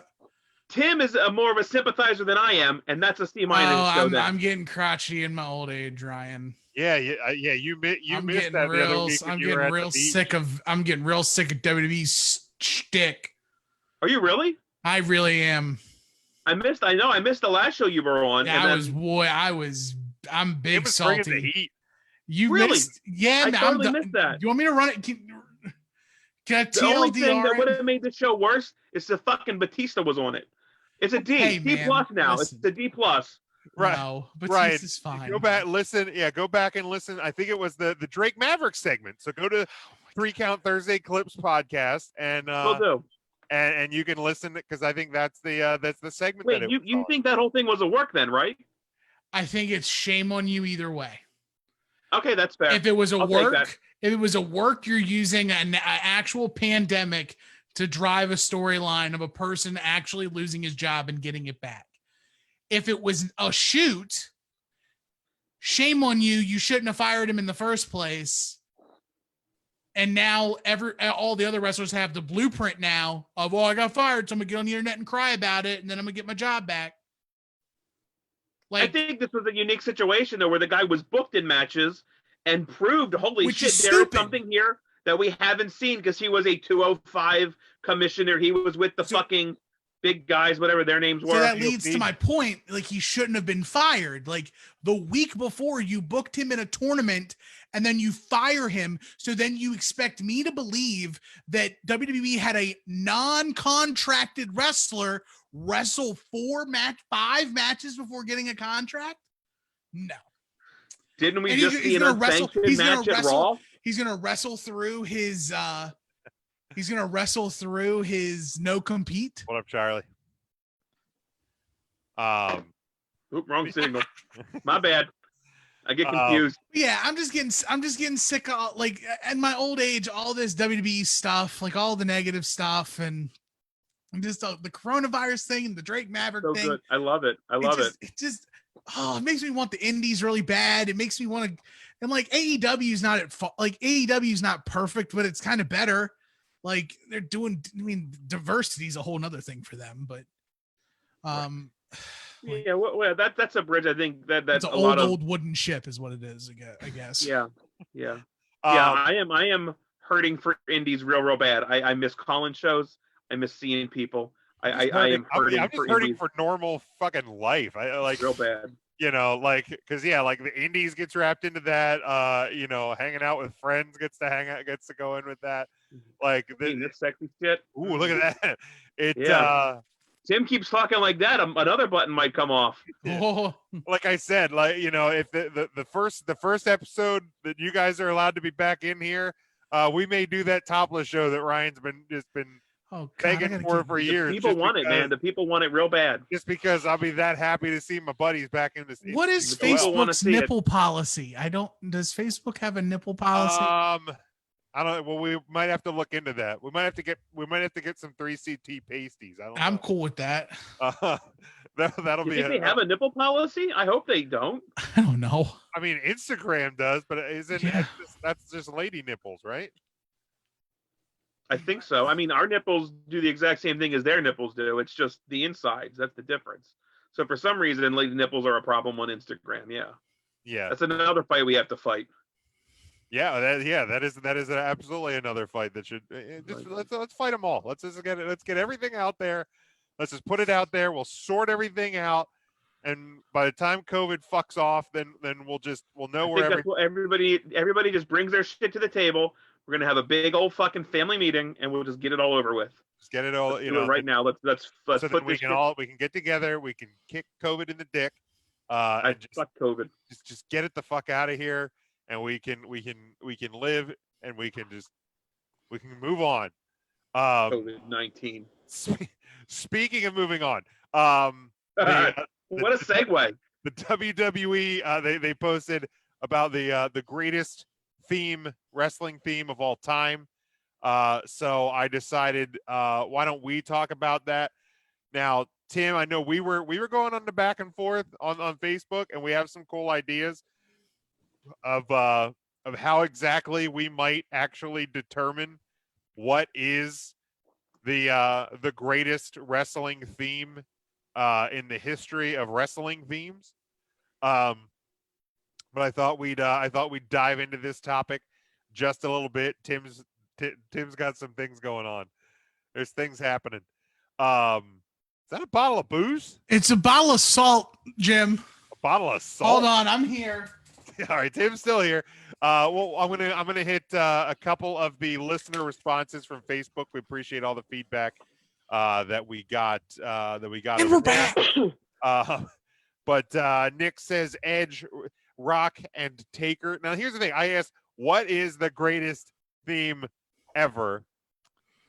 Tim is more of a sympathizer than I am, and that's a C-. Oh, So I'm getting crotchety in my old age, Ryan. Yeah. You I'm missed getting that the other week. I'm getting real sick of WWE's shtick. Are you really? I really am. I missed the last show you were on. Yeah, and I'm big It was bringing salty. the heat. You Really? missed? Yeah, I man, totally I'm missed that. You want me to run it? Can I The only thing that TLDR would it? have made the show worse is the fucking Batista was on it. It's a D. Hey, D man, plus now. listen. It's a D plus. Right. No, Right. Batista's fine. Go back, listen. Yeah, go back and listen. I think it was the Drake Maverick segment. So go to 3 Count Thursday Clips podcast and Will do. and you can listen because I think that's the segment. Wait, that it you was on. think that whole thing was a work then, right? I think it's shame on you either way. Okay, that's fair. If it was a I'll take that. work, if it was a work, you're using an actual pandemic to drive a storyline of a person actually losing his job and getting it back. If it was a shoot, shame on you. You shouldn't have fired him in the first place. And now all the other wrestlers have the blueprint now of, I got fired, so I'm gonna get on the internet and cry about it, and then I'm gonna get my job back. I think this was a unique situation though, where the guy was booked in matches and proved, holy Which shit, is there is stupid. something here that we haven't seen because he was a 205 commissioner. He was with the fucking big guys, whatever their names were. So that leads to my point. Like, he shouldn't have been fired. Like, the week before, you booked him in a tournament and then you fire him. So then you expect me to believe that WWE had a non-contracted wrestler wrestle 5 matches before getting a contract? No. Didn't we And just see an unsanctioned match at Raw? He's gonna wrestle through his no compete. What up, Charlie? Oop, wrong signal. My bad. I get confused. Yeah, I'm just getting sick of, like, at my old age, all this WWE stuff, like all the negative stuff, and just the coronavirus thing and the Drake Maverick So thing. good. I love it. It makes me want the indies really bad. It makes me want to, and like AEW is not at fault. Like, AEW is not perfect, but it's kind of better. Like, they're doing, diversity is a whole nother thing for them, but yeah, well, that's a bridge. I think that's it's an a lot of old wooden ship is what it is, I guess. Yeah. I am hurting for indies real bad. I miss calling shows. I miss seeing people. I am hurting. I'm just hurting for normal fucking life. I like real bad. Like, because like the indies gets wrapped into that. Hanging out with friends gets to go in with that. Like this sexy shit. Ooh, look at that! Tim keeps talking like that. Another button might come off. Oh. Like I said, if the first episode that you guys are allowed to be back in here, we may do that topless show that Ryan's been begging for years. People want it, man. The people want it real bad. Just because I'll be that happy to see my buddies back in this. What is Facebook's nipple policy? Does Facebook have a nipple policy? I don't. Well, we might have to look into that. We might have to get some 3CT pasties. I'm cool with that. That'll be. Think they have a nipple policy? I hope they don't. I don't know. I mean, Instagram does, but isn't that's just lady nipples, right? I think so. I mean, our nipples do the exact same thing as their nipples do. It's just the insides. That's the difference. So for some reason, lady nipples are a problem on Instagram. Yeah. That's another fight we have to fight. Yeah, that is absolutely another fight that should let's fight them all. Let's get everything out there. Let's just put it out there. We'll sort everything out, and by the time COVID fucks off, then we'll know where everybody just brings their shit to the table. We're gonna have a big old fucking family meeting, and we'll just get it all over with. Just get it all. Let's do it right now. Let's so put we this. we can get together. We can kick COVID in the dick. And just fuck COVID. Just get it the fuck out of here, and we can live, and we can move on. COVID-19. Speaking of moving on, what a segue. The WWE they posted about the greatest wrestling theme of all time. So I decided, why don't we talk about that now? Tim, I know we were going on the back and forth on Facebook, and we have some cool ideas of how exactly we might actually determine what is the greatest wrestling theme in the history of wrestling themes. But I thought we'd dive into this topic just a little bit. Tim's got some things going on. There's things happening. Is that a bottle of booze? It's a bottle of salt, Jim. A bottle of salt. Hold on, I'm here. All right, Tim's still here. Well, I'm gonna hit a couple of the listener responses from Facebook. We appreciate all the feedback that we got. And we're back. But Nick says Edge, Rock, and Taker. Now, here's the thing. I asked, what is the greatest theme ever?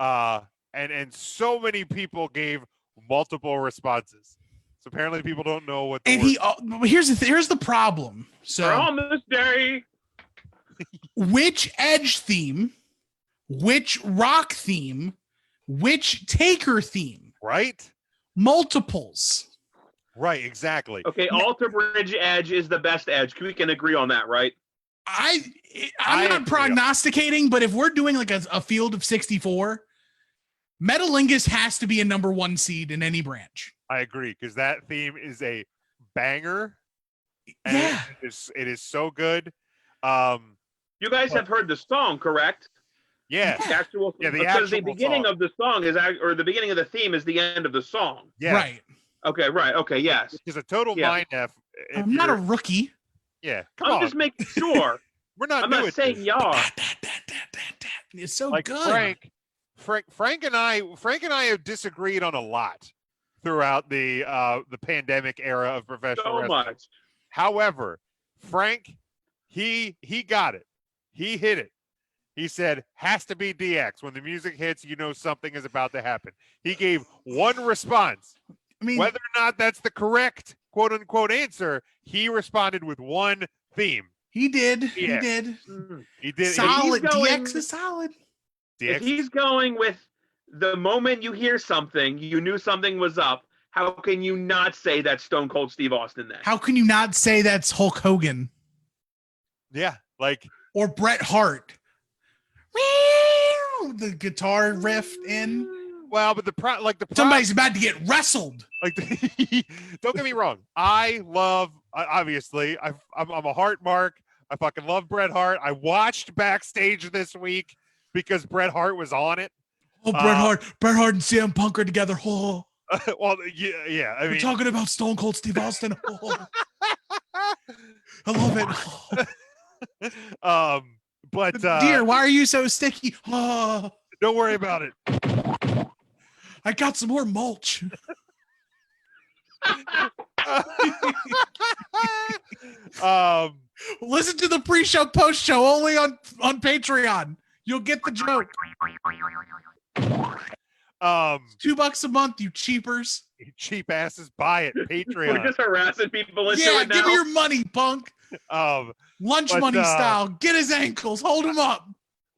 And so many people gave multiple responses. So apparently people don't know what. And here's the problem. So on this day, which Edge theme, which Rock theme, which Taker theme? Right. Multiples. Right. Exactly. Okay. Alter Bridge Edge is the best Edge. We can agree on that, right? I'm not prognosticating, but if we're doing like a field of 64, Metalingus has to be a number 1 seed in any branch. I agree, because that theme is a banger. And yeah, it is so good. You guys have heard the song, correct? Yeah. Because the beginning of the song or the beginning of the theme is the end of the song. Yeah. Right. Okay. Right. Okay. Yes. It's a total mind F. I'm not a rookie. Yeah. I'm just making sure. I'm not saying y'all. It's so like good. Frank and I have disagreed on a lot throughout the pandemic era of professional wrestling. Much. However, Frank, he got it. He hit it. He said, has to be DX. When the music hits, you know something is about to happen. He gave one response. I mean, whether or not that's the correct quote unquote answer, he responded with one theme. He did. DX. He did. He did. Solid. DX is solid. If he's going with the moment you hear something, you knew something was up. How can you not say that's Stone Cold Steve Austin then? How can you not say that's Hulk Hogan? Yeah, like or Bret Hart. The guitar riff in. Well, but somebody's about to get wrestled. Like, don't get me wrong. I love obviously. I'm a Hart mark. I fucking love Bret Hart. I watched backstage this week because Bret Hart was on it. Oh, Bret Hart and CM Punk are together. Oh. Well, yeah. I mean, we're talking about Stone Cold Steve Austin. Oh. I love it. But dear, why are you so sticky? Oh. Don't worry about it. I got some more mulch. Listen to the pre-show, post-show only on Patreon. You'll get the joke. $2 a month, you cheapers. You cheap asses, buy it. Patreon. We're just harassing people into it now. Give me your money, punk. Lunch money style. Get his ankles. Hold him up.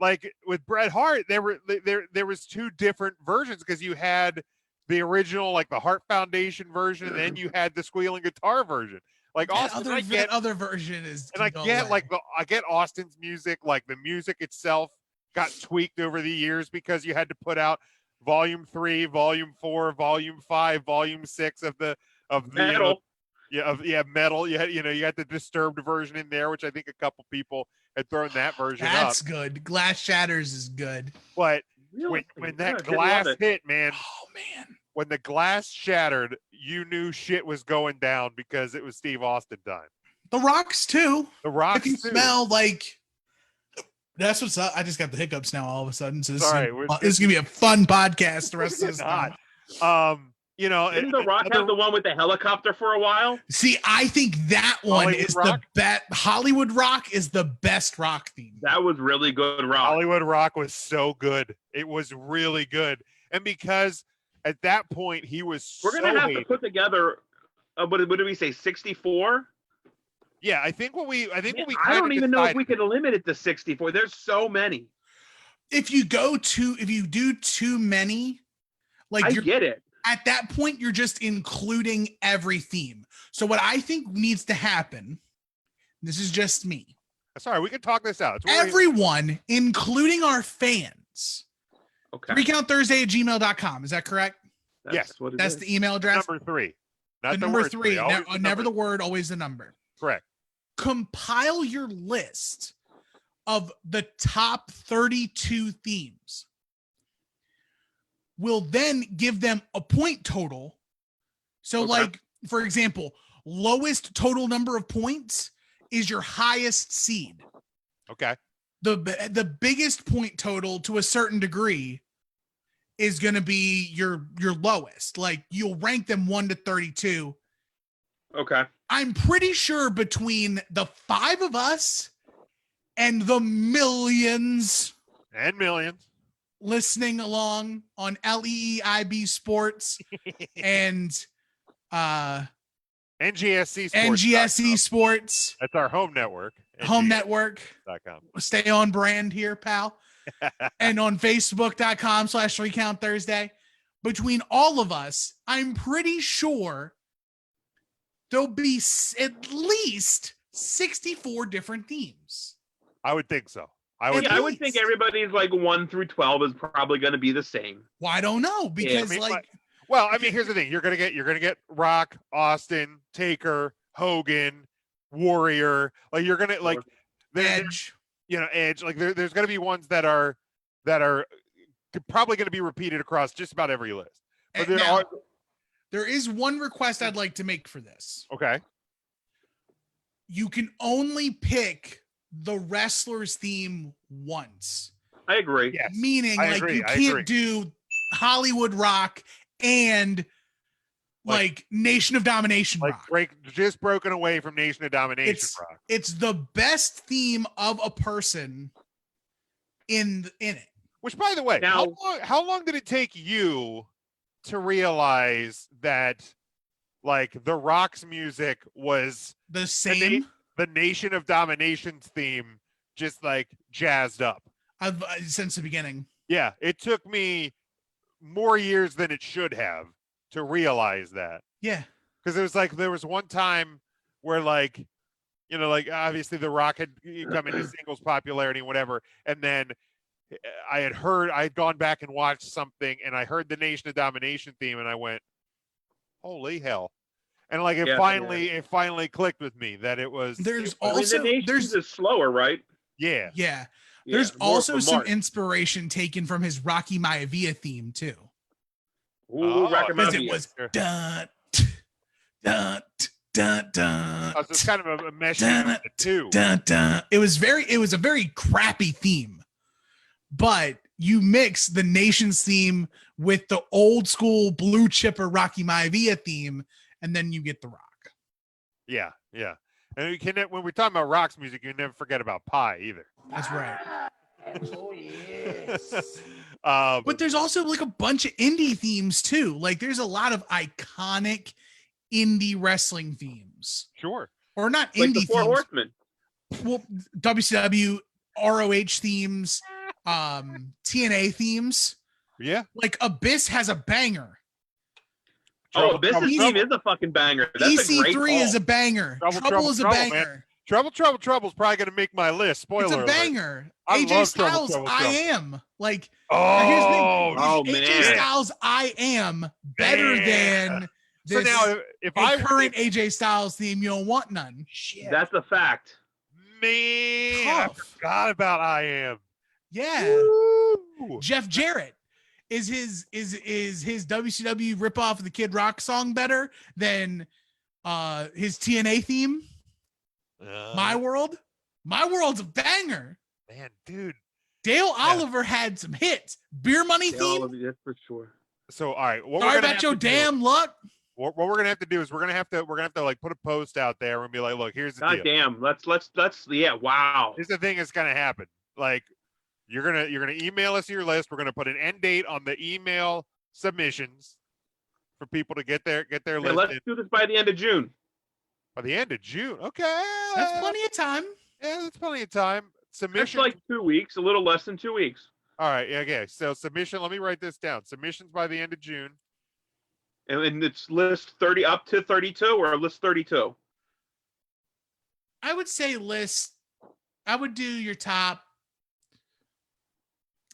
Like with Bret Hart, there was 2 different versions because you had the original, like the Hart Foundation version, and then you had the squealing guitar version. Like Austin, that other version is, and I get Austin's music. Like the music itself got tweaked over the years because you had to put out Volume 3, Volume 4, Volume 5, Volume 6 of the metal. Metal. You had the Disturbed version in there, which I think a couple people had thrown that version up. That's good. Glass Shatters is good. But when that glass hit, man. Oh man. When the glass shattered, you knew shit was going down because it was Steve Austin time. The Rocks too. The Rocks I can smell like That's what's up. I just got the hiccups now all of a sudden. So this is gonna be a fun podcast the rest of this time. Didn't The Rock have the one with the helicopter for a while? See, I think that one Hollywood is Rock? the best. Hollywood Rock is the best rock theme. That was really good rock. Hollywood Rock was so good. It was really good. And because at that point he was We're gonna have to put together what did we say, 64? Yeah, I think what we I don't even know if we can limit it to 64. There's so many. If you do too many, like I get it. At that point, you're just including every theme. So what I think needs to happen, this is just me. Sorry, we can talk this out. Everyone, including our fans. Okay. 3countthursday@gmail.com. Is that correct? Yes. That's the email address. Number 3. Not the number 3. Never the word, always the number. Correct. Compile your list of the top 32 themes. We'll then give them a point total. So, like, for example, lowest total number of points is your highest seed. Okay. The biggest point total to a certain degree is going to be your lowest. Like, you'll rank them 1 to 32. Okay. I'm pretty sure between the 5 of us and the millions listening along on LEEIB Sports and NGSC Sports. That's our home network. Network.com. Stay on brand here, pal. And on Facebook.com/3Count Thursday. Between all of us, I'm pretty sure there'll be at least 64 different themes. I would think so. I would think everybody's like 1 through 12 is probably going to be the same. Well, I don't know because here's the thing: you're gonna get Rock, Austin, Taker, Hogan, Warrior. Like you're gonna like Edge. Edge. Like there's gonna be ones that are probably gonna be repeated across just about every list. But there is one request I'd like to make for this. Okay. You can only pick the wrestler's theme once. I agree. Yes. Meaning, you can't do Hollywood Rock and like Nation of Domination Rock. Just broken away from Nation of Domination Rock. It's the best theme of a person in it. Which, by the way, how long did it take you to realize that like the Rock's music was the same? The Nation of Domination's theme, just like jazzed up. I've since the beginning. Yeah, it took me more years than it should have to realize that. Yeah, because there was one time where obviously the Rock had come into singles popularity and whatever, and then I had gone back and watched something, and I heard the Nation of Domination theme, and I went, "Holy hell!" And like it finally clicked with me that it was. The Nations is slower, right? Yeah. Yeah. There's also some inspiration taken from his Rocky Maivia theme too. Because it was dun dun dun dun. So it's kind of a mesh of the two. Dun dun. It was a very crappy theme, but you mix the Nation's theme with the old school blue chipper Rocky Maivia theme, and then you get the Rock. Yeah, yeah. And when we're talking about Rock's music, you never forget about Pie either. That's right. Oh, yes. But there's also like a bunch of indie themes too. Like there's a lot of iconic indie wrestling themes. Sure. Or not like indie the Four themes. Horsemen. Well, WCW, ROH themes, TNA themes. Yeah. Like Abyss has a banger. Abyss's theme is a fucking banger. That's EC3 is a banger. Trouble is a banger. Man. Trouble's probably going to make my list. Spoiler It's a alert. banger. I AJ love Styles, Trouble. I am. Like, oh man. man. AJ Styles, I am better than this. So now, if I current AJ Styles theme, you don't want none. Shit. That's a fact. Man, Tough. I forgot about I am. Yeah. Woo. Jeff Jarrett. Is his WCW ripoff of the Kid Rock song better than his TNA theme? My World's a banger. Man, dude. Dale Oliver had some hits. Beer Money theme. That's for sure. So all right, what Sorry we're gonna about your damn luck. what we're gonna have to do is we're gonna have to like put a post out there and be like, look, here's the deal. God damn. Let's yeah, wow. Here's the thing that's gonna happen. Like you're gonna email us your list. We're gonna put an end date on the email submissions for people to get their list. Let's in. do this by the end of June. By the end of June. Okay. That's plenty of time. Yeah, that's plenty of time. That's Submission like 2 weeks, a little less than 2 weeks. All right, okay. So submission, let me write this down. Submissions by the end of June. And it's list 30 up to 32 or list 32? I would say list. I would do your top.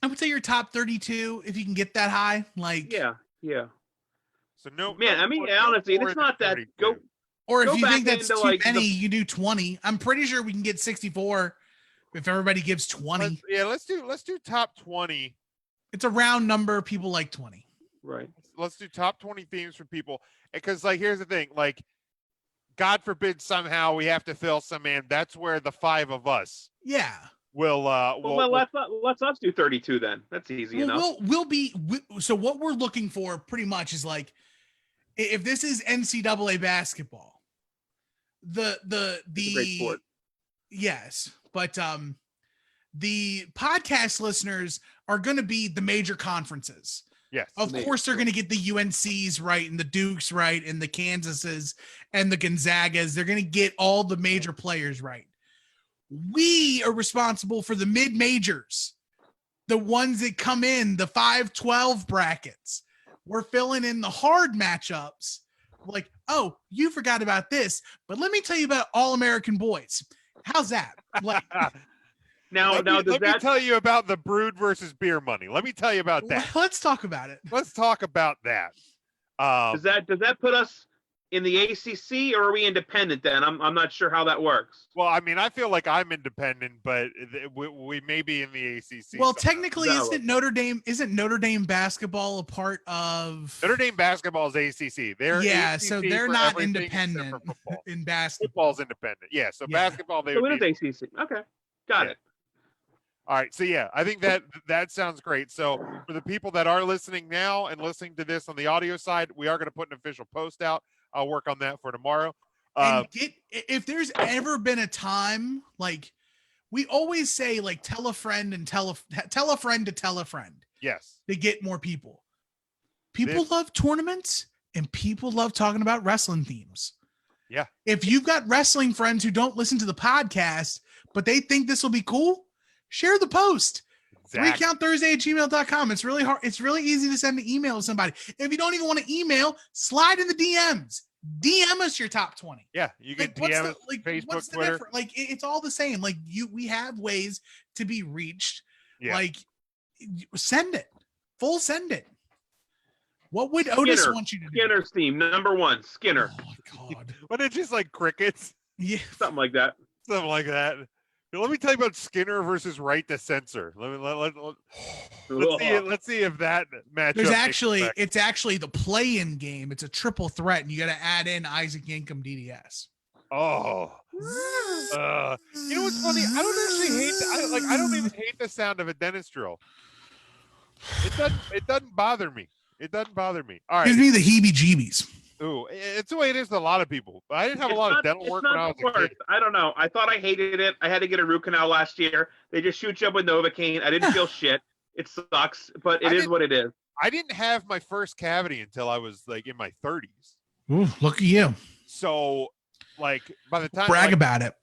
I would say your top 32 if you can get that high. Like yeah. So no, man. I mean, honestly, it's not that. Go. Or if Go you think back that's into, too like, many, you do 20. I'm pretty sure we can get 64 if everybody gives 20. Let's do top 20. It's a round number. People like 20. Right. Let's do top 20 themes for people. Because like here's the thing, like God forbid somehow we have to fill some in. That's where the 5 of us Yeah. will let's us do 32 then. That's easy enough. So what we're looking for pretty much is like, if this is NCAA basketball, the great sport. Yes, but the podcast listeners are going to be the major conferences. Yes. Of course, they're going to get the UNCs right and the Dukes right and the Kansases and the Gonzagas. They're going to get all the major players right. We are responsible for the mid-majors, the ones that come in the 5-12 brackets. We're filling in the hard matchups. Like, oh, you forgot about this, but let me tell you about All-American boys. How's that? Like, let me tell you about the Brood versus Beer Money. Let me tell you about that. Let's talk about it. Let's talk about that. Does that put us in the ACC, or are we independent then? I'm not sure how that works. Well, I mean, I feel like I'm independent, but we may be in the ACC. Well, technically, isn't Notre Dame basketball a part of Notre Dame basketball is ACC? So they're not independent in basketball. Football's independent. Yeah, so basketball they would be ACC. Okay, got it. All right, so yeah, I think that sounds great. So for the people that are listening now and listening to this on the audio side, we are going to put an official post out. I'll work on that for tomorrow. And if there's ever been a time, like we always say, like tell a friend and tell a friend to tell a friend. Yes. To get more people. People love tournaments and people love talking about wrestling themes. Yeah. If you've got wrestling friends who don't listen to the podcast, but they think this will be cool, share the post. Exactly. 3countthursday@gmail.com. It's really hard. It's really easy to send an email to somebody. If you don't even want to email, slide in the DMs. DM us your top 20. Yeah, you can DM us, Facebook, Twitter. Like it's all the same. Like we have ways to be reached. Yeah. Like send it. Send it. What would Otis want you to do? Skinner's theme, number 1, Skinner. Oh my God. Wasn't it just like crickets? Yeah. Something like that. Something like that. Let me tell you about Skinner versus Right to Censor. Let's see if that match. It's actually the play-in game. It's a triple threat, and you got to add in Isaac Yankum DDS. Oh, you know what's funny? I don't actually hate. I don't even hate the sound of a dentist drill. It doesn't bother me. It doesn't bother me. All right, gives me the heebie-jeebies. Ooh, it's the way it is to a lot of people. I didn't have a lot of dental work when I was a kid. I don't know. I thought I hated it. I had to get a root canal last year. They just shoot you up with Novocaine. I didn't feel shit. It sucks, but it is what it is. I didn't have my first cavity until I was like in my 30s. Ooh, look at you. So, like by the time brag about it.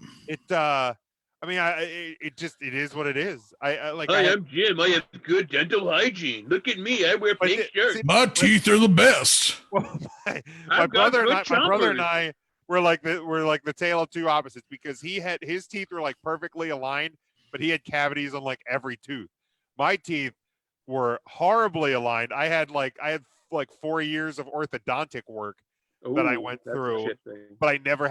I mean, it is what it is. I'm Jim. I have good dental hygiene. Look at me. I wear pink shirts. My teeth are the best. Well, my brother and I were like the tale of two opposites because his teeth were like perfectly aligned, but he had cavities on like every tooth. My teeth were horribly aligned. I had like 4 years of orthodontic work that I went through, but I never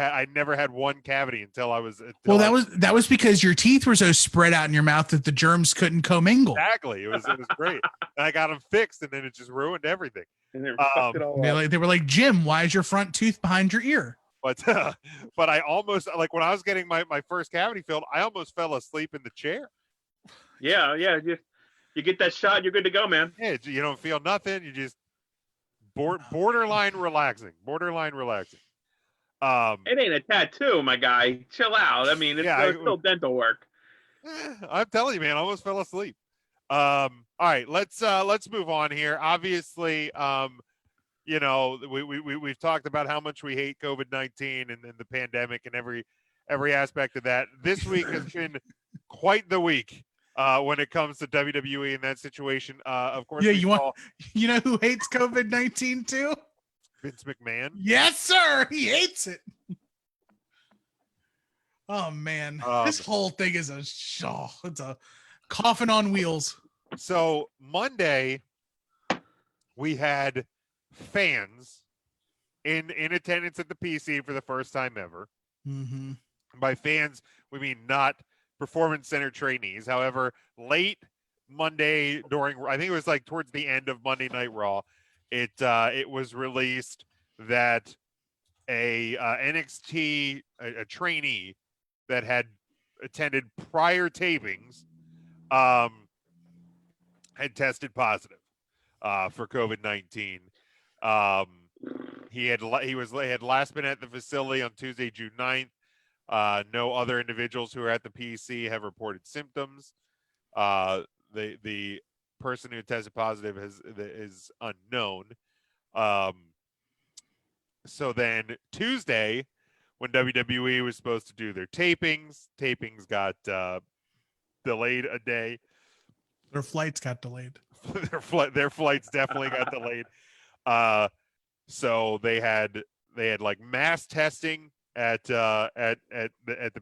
had one cavity until I was. That was because your teeth were so spread out in your mouth that the germs couldn't commingle. Exactly, it was great. And I got them fixed, and then it just ruined everything. And they were like, Jim, why is your front tooth behind your ear? But I almost when I was getting my first cavity filled, I almost fell asleep in the chair. Yeah. You get that shot, you're good to go, man. Yeah, you don't feel nothing. You just borderline relaxing. It ain't a tattoo, my guy. Chill out. I mean, it's still dental work. I'm telling you, man, I almost fell asleep. All right, let's move on here. Obviously, we've talked about how much we hate COVID-19 and the pandemic and every aspect of that. This week has been quite the week when it comes to WWE in that situation. Of course, yeah. You know who hates COVID-19 too? Vince McMahon. Yes, sir. He hates it. Oh man, this whole thing is it's a coffin on wheels. So Monday, we had fans in attendance at the PC for the first time ever. Mm-hmm. By fans, we mean not Performance Center trainees. However, late Monday I think it was like towards the end of Monday Night Raw, it was released that a NXT a trainee that had attended prior tapings had tested positive for COVID-19. He had last been at the facility on Tuesday, June 9th. No other individuals who are at the PC have reported symptoms. The person who tested positive is unknown. So then Tuesday, when WWE was supposed to do their tapings got delayed a day. Their flights got delayed. Their flights definitely got delayed. So they had like mass testing at the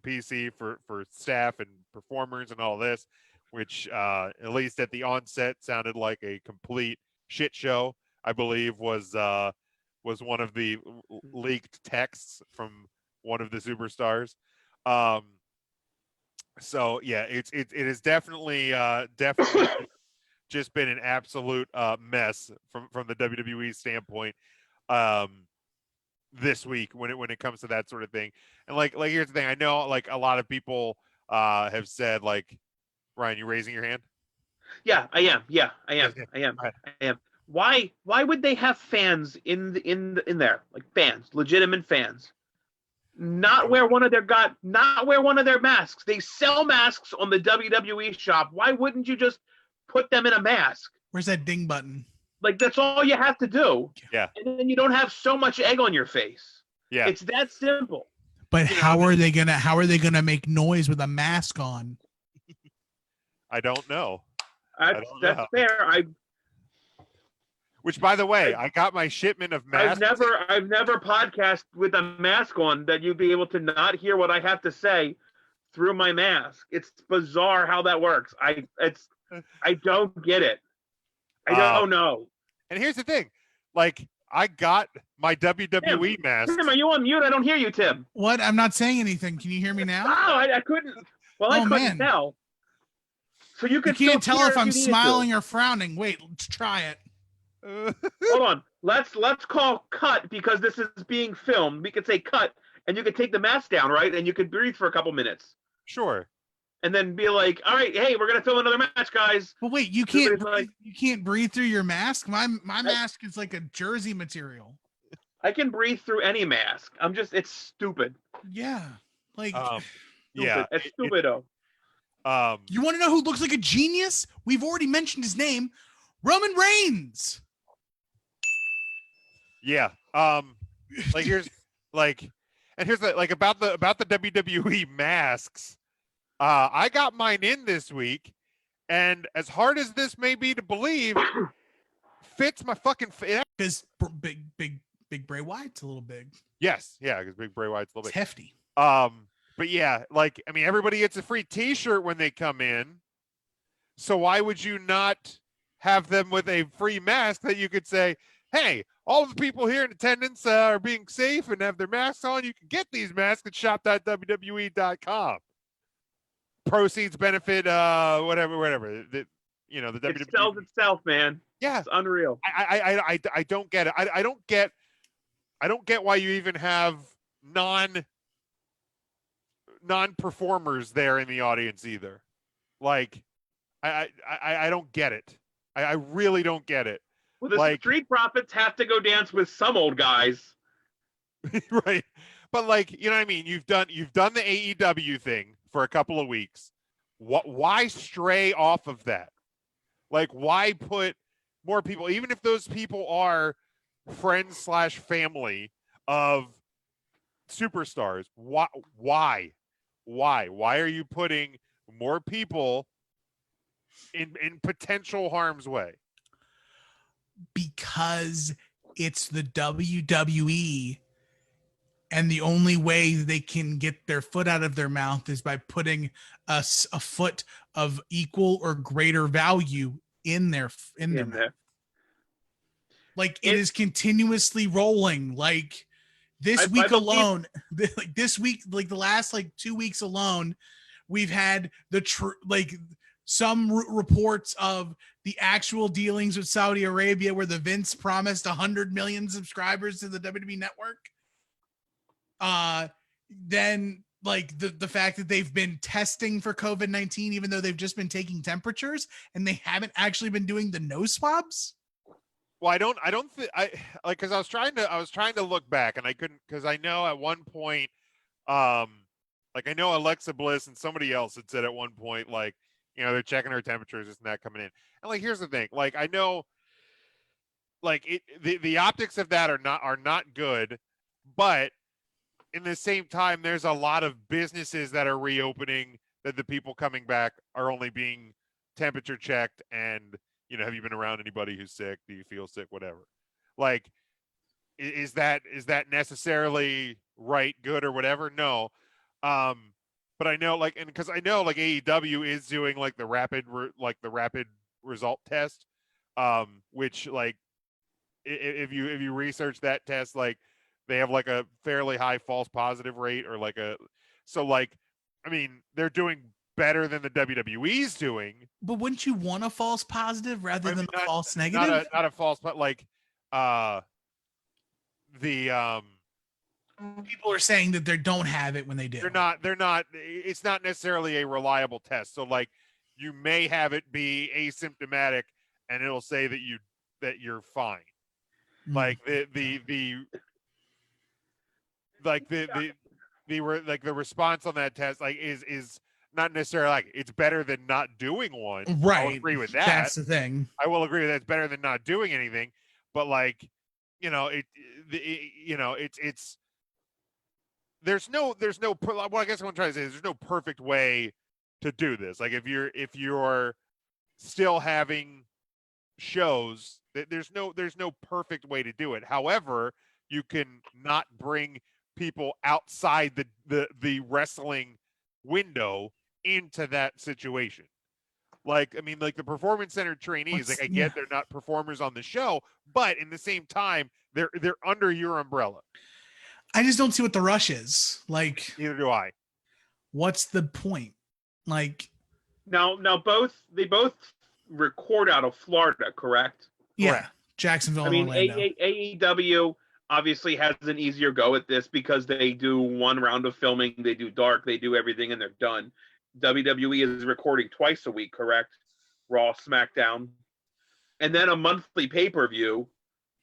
PC for staff and performers and all this, which at least at the onset sounded like a complete shit show. I believe was one of the leaked texts from one of the superstars. So yeah, it is definitely just been an absolute mess from the WWE standpoint this week when it comes to that sort of thing. And like here's the thing, I know like a lot of people have said, like, Ryan, you raising your hand? Yeah, I am. Yeah, I am. I am. Why would they have fans in there, like fans, legitimate fans, not wear one of their masks? They sell masks on the WWE shop. Why wouldn't you just put them in a mask? Where's that ding button? Like, that's all you have to do. Yeah. And then you don't have so much egg on your face. Yeah. It's that simple. But how are they gonna make noise with a mask on? I don't know. That's fair. Which, by the way, I got my shipment of masks. I've never podcast with a mask on that you'd be able to not hear what I have to say through my mask. It's bizarre how that works. I don't get it. I don't know. And here's the thing, like, I got my WWE mask. Tim, are you on mute? I don't hear you, Tim. What? I'm not saying anything. Can you hear me now? Oh, I couldn't. Well, I couldn't tell. So you can't tell if I'm smiling or frowning. Wait, let's try it. Hold on. Let's call cut, because this is being filmed. We could say cut, and you could take the mask down, right? And you could breathe for a couple minutes. Sure. And then be like, all right, hey, we're gonna film another match, guys. Well, wait, you can't breathe through your mask. My mask is like a jersey material. I can breathe through any mask. It's stupid. Yeah, like yeah, it's stupido. You want to know who looks like a genius? We've already mentioned his name, Roman Reigns. Yeah. Like here's about the WWE masks. I got mine in this week, and as hard as this may be to believe, fits my fucking face. Because big Bray Wyatt's a little big. Yes, yeah, because big Bray Wyatt's a little big. It's hefty. But yeah, like, I mean, everybody gets a free T-shirt when they come in, so why would you not have them with a free mask that you could say, hey, all the people here in attendance are being safe and have their masks on. You can get these masks at shop.wwe.com. Proceeds benefit whatever. The WWE. It sells itself, man. Yeah, it's unreal. I don't get it. I don't get why you even have non-performers there in the audience either. Like, I don't get it. I really don't get it. Well, the Street Profits have to go dance with some old guys. Right. But like, you know what I mean? You've done the AEW thing for a couple of weeks. Why stray off of that? Like, why put more people, even if those people are friends / family of superstars? Why are you putting more people in potential harm's way? Because it's the WWE, and the only way they can get their foot out of their mouth is by putting a foot of equal or greater value in their mouth. Like, it is continuously rolling. Like this week alone, like this week, like the last 2 weeks alone, we've had some reports of the actual dealings with Saudi Arabia where the Vince promised 100 million subscribers to the WWE network. Then the fact that they've been testing for COVID-19, even though they've just been taking temperatures and they haven't actually been doing the nose swabs. Well, I don't think because I was trying to look back and I couldn't, because I know at one point, I know Alexa Bliss and somebody else had said at one point, they're checking her temperatures, isn't that coming in? And here's the thing, I know, the optics of that are not good, but in the same time, there's a lot of businesses that are reopening that the people coming back are only being temperature checked and, have you been around anybody who's sick? Do you feel sick? Whatever. Is that necessarily right, good, or whatever? No. But I know, because I know, AEW is doing the rapid result test, which if you research that test, they have a fairly high false positive rate, or they're doing better than the WWE's doing. But wouldn't you want a false positive rather than a false negative? Not a false, but people are saying that they don't have it when they do. They're not. It's not necessarily a reliable test. So you may have it be asymptomatic, and it'll say that you're fine. The response on that test is not necessarily it's better than not doing one. Right. I'll agree with that. That's the thing. I will agree that it's better than not doing anything. But it's there's no well, I guess what I'm trying to say is there's no perfect way to do this. If you're still having shows, there's no perfect way to do it. However, you can not bring people outside the wrestling window into that situation. The performance center trainees, I get they're not performers on the show, but in the same time, they're under your umbrella. I just don't see what the rush is. Neither do I. What's the point? Now they both record out of Florida, correct? Yeah, correct. Jacksonville. AEW obviously has an easier go at this because they do one round of filming, they do dark, they do everything, and they're done. WWE is recording twice a week, correct? Raw, SmackDown, and then a monthly pay-per-view,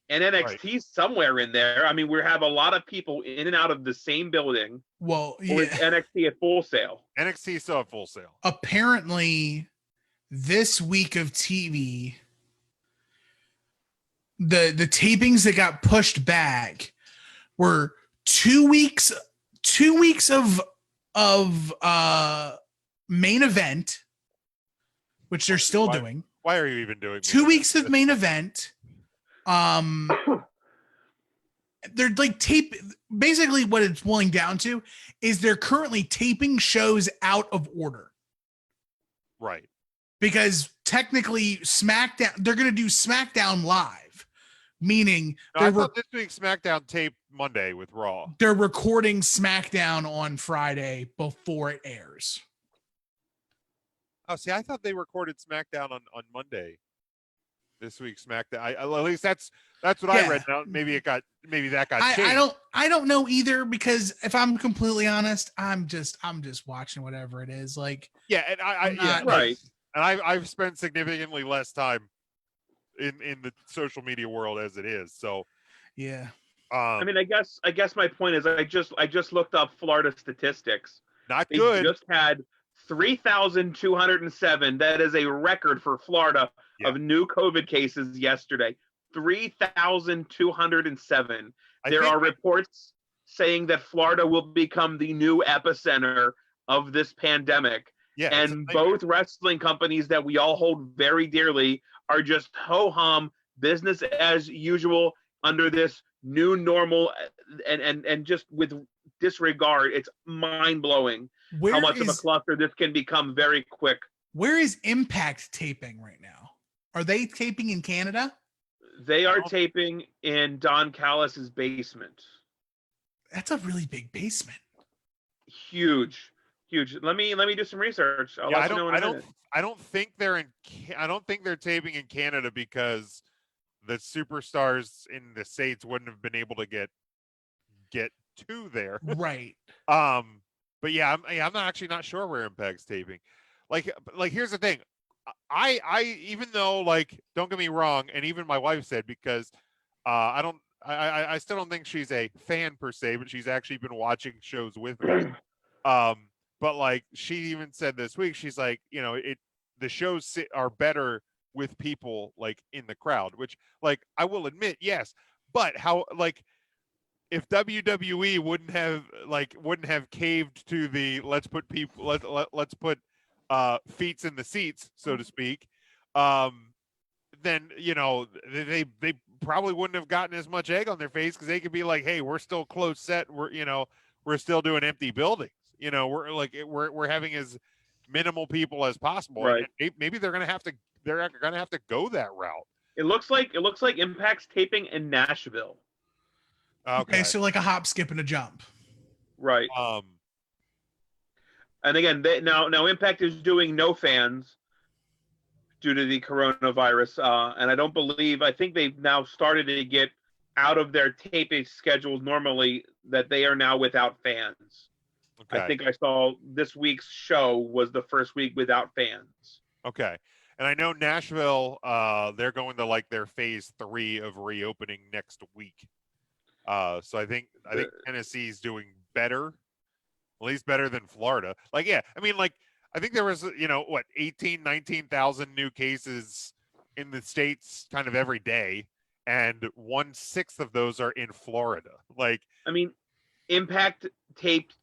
and NXT somewhere in there. We have a lot of people in and out of the same building. Well, yeah. Or is NXT at Full Sail? NXT still at Full Sail. Apparently, this week of TV, the tapings that got pushed back were 2 weeks of main event, which they're still doing. Why are you even doing 2 weeks of main event? They're tape. Basically, what it's boiling down to is they're currently taping shows out of order. Right. Because technically, SmackDown, they're going to do SmackDown live, meaning I thought this week's SmackDown taped Monday with Raw. They're recording SmackDown on Friday before it airs. Oh, see, I thought they recorded SmackDown on Monday. This week's SmackDown. At least that's what I read. Now maybe that got changed. I don't know either, because if I'm completely honest, I'm just watching whatever it is. And And I've spent significantly less time in the social media world as it is. So yeah. I mean, I guess my point is I just looked up Florida statistics. Not They good. just had 3,207. That is a record for Florida of new COVID cases yesterday. 3,207. There are reports saying that Florida will become the new epicenter of this pandemic. Yeah, and both wrestling companies that we all hold very dearly are just ho-hum business as usual under this new normal, and just with disregard. It's mind-blowing how much of a cluster this can become very quick. Where is Impact taping right now? Are they taping in Canada? They are taping in Don Callis's basement. That's a really big basement. Huge. Let me do some research. I'll let you know in a minute. I don't think they're taping in Canada because the superstars in the States wouldn't have been able to get to there. Right. But yeah, I'm not sure where Impact's taping. Like here's the thing. I even though, like, don't get me wrong, and even my wife said, because I still don't think she's a fan per se, but she's actually been watching shows with me. But like she even said this week, she's like, the shows are better with people like in the crowd, which, like, I will admit, yes. But how, like, if WWE wouldn't have caved to the let's put feet in the seats, so to speak, then they probably wouldn't have gotten as much egg on their face, because they could be like, hey, we're still close set, we're still doing empty buildings, we're having as minimal people as possible, right? And maybe they're gonna have to go that route. It looks like Impact's taping in Nashville. Okay, so like a hop, skip, and a jump. Right. And again, now Impact is doing no fans due to the coronavirus, and I think they've now started to get out of their taping schedules normally, that they are now without fans. Okay. I think I saw this week's show was the first week without fans. Okay. And I know Nashville, they're going to like their phase 3 of reopening next week. So I think Tennessee's doing better, at least better than Florida. Like, yeah, I mean, like, I think there was, 19,000 new cases in the States kind of every day, and 1/6 of those are in Florida. Like, I mean, Impact taped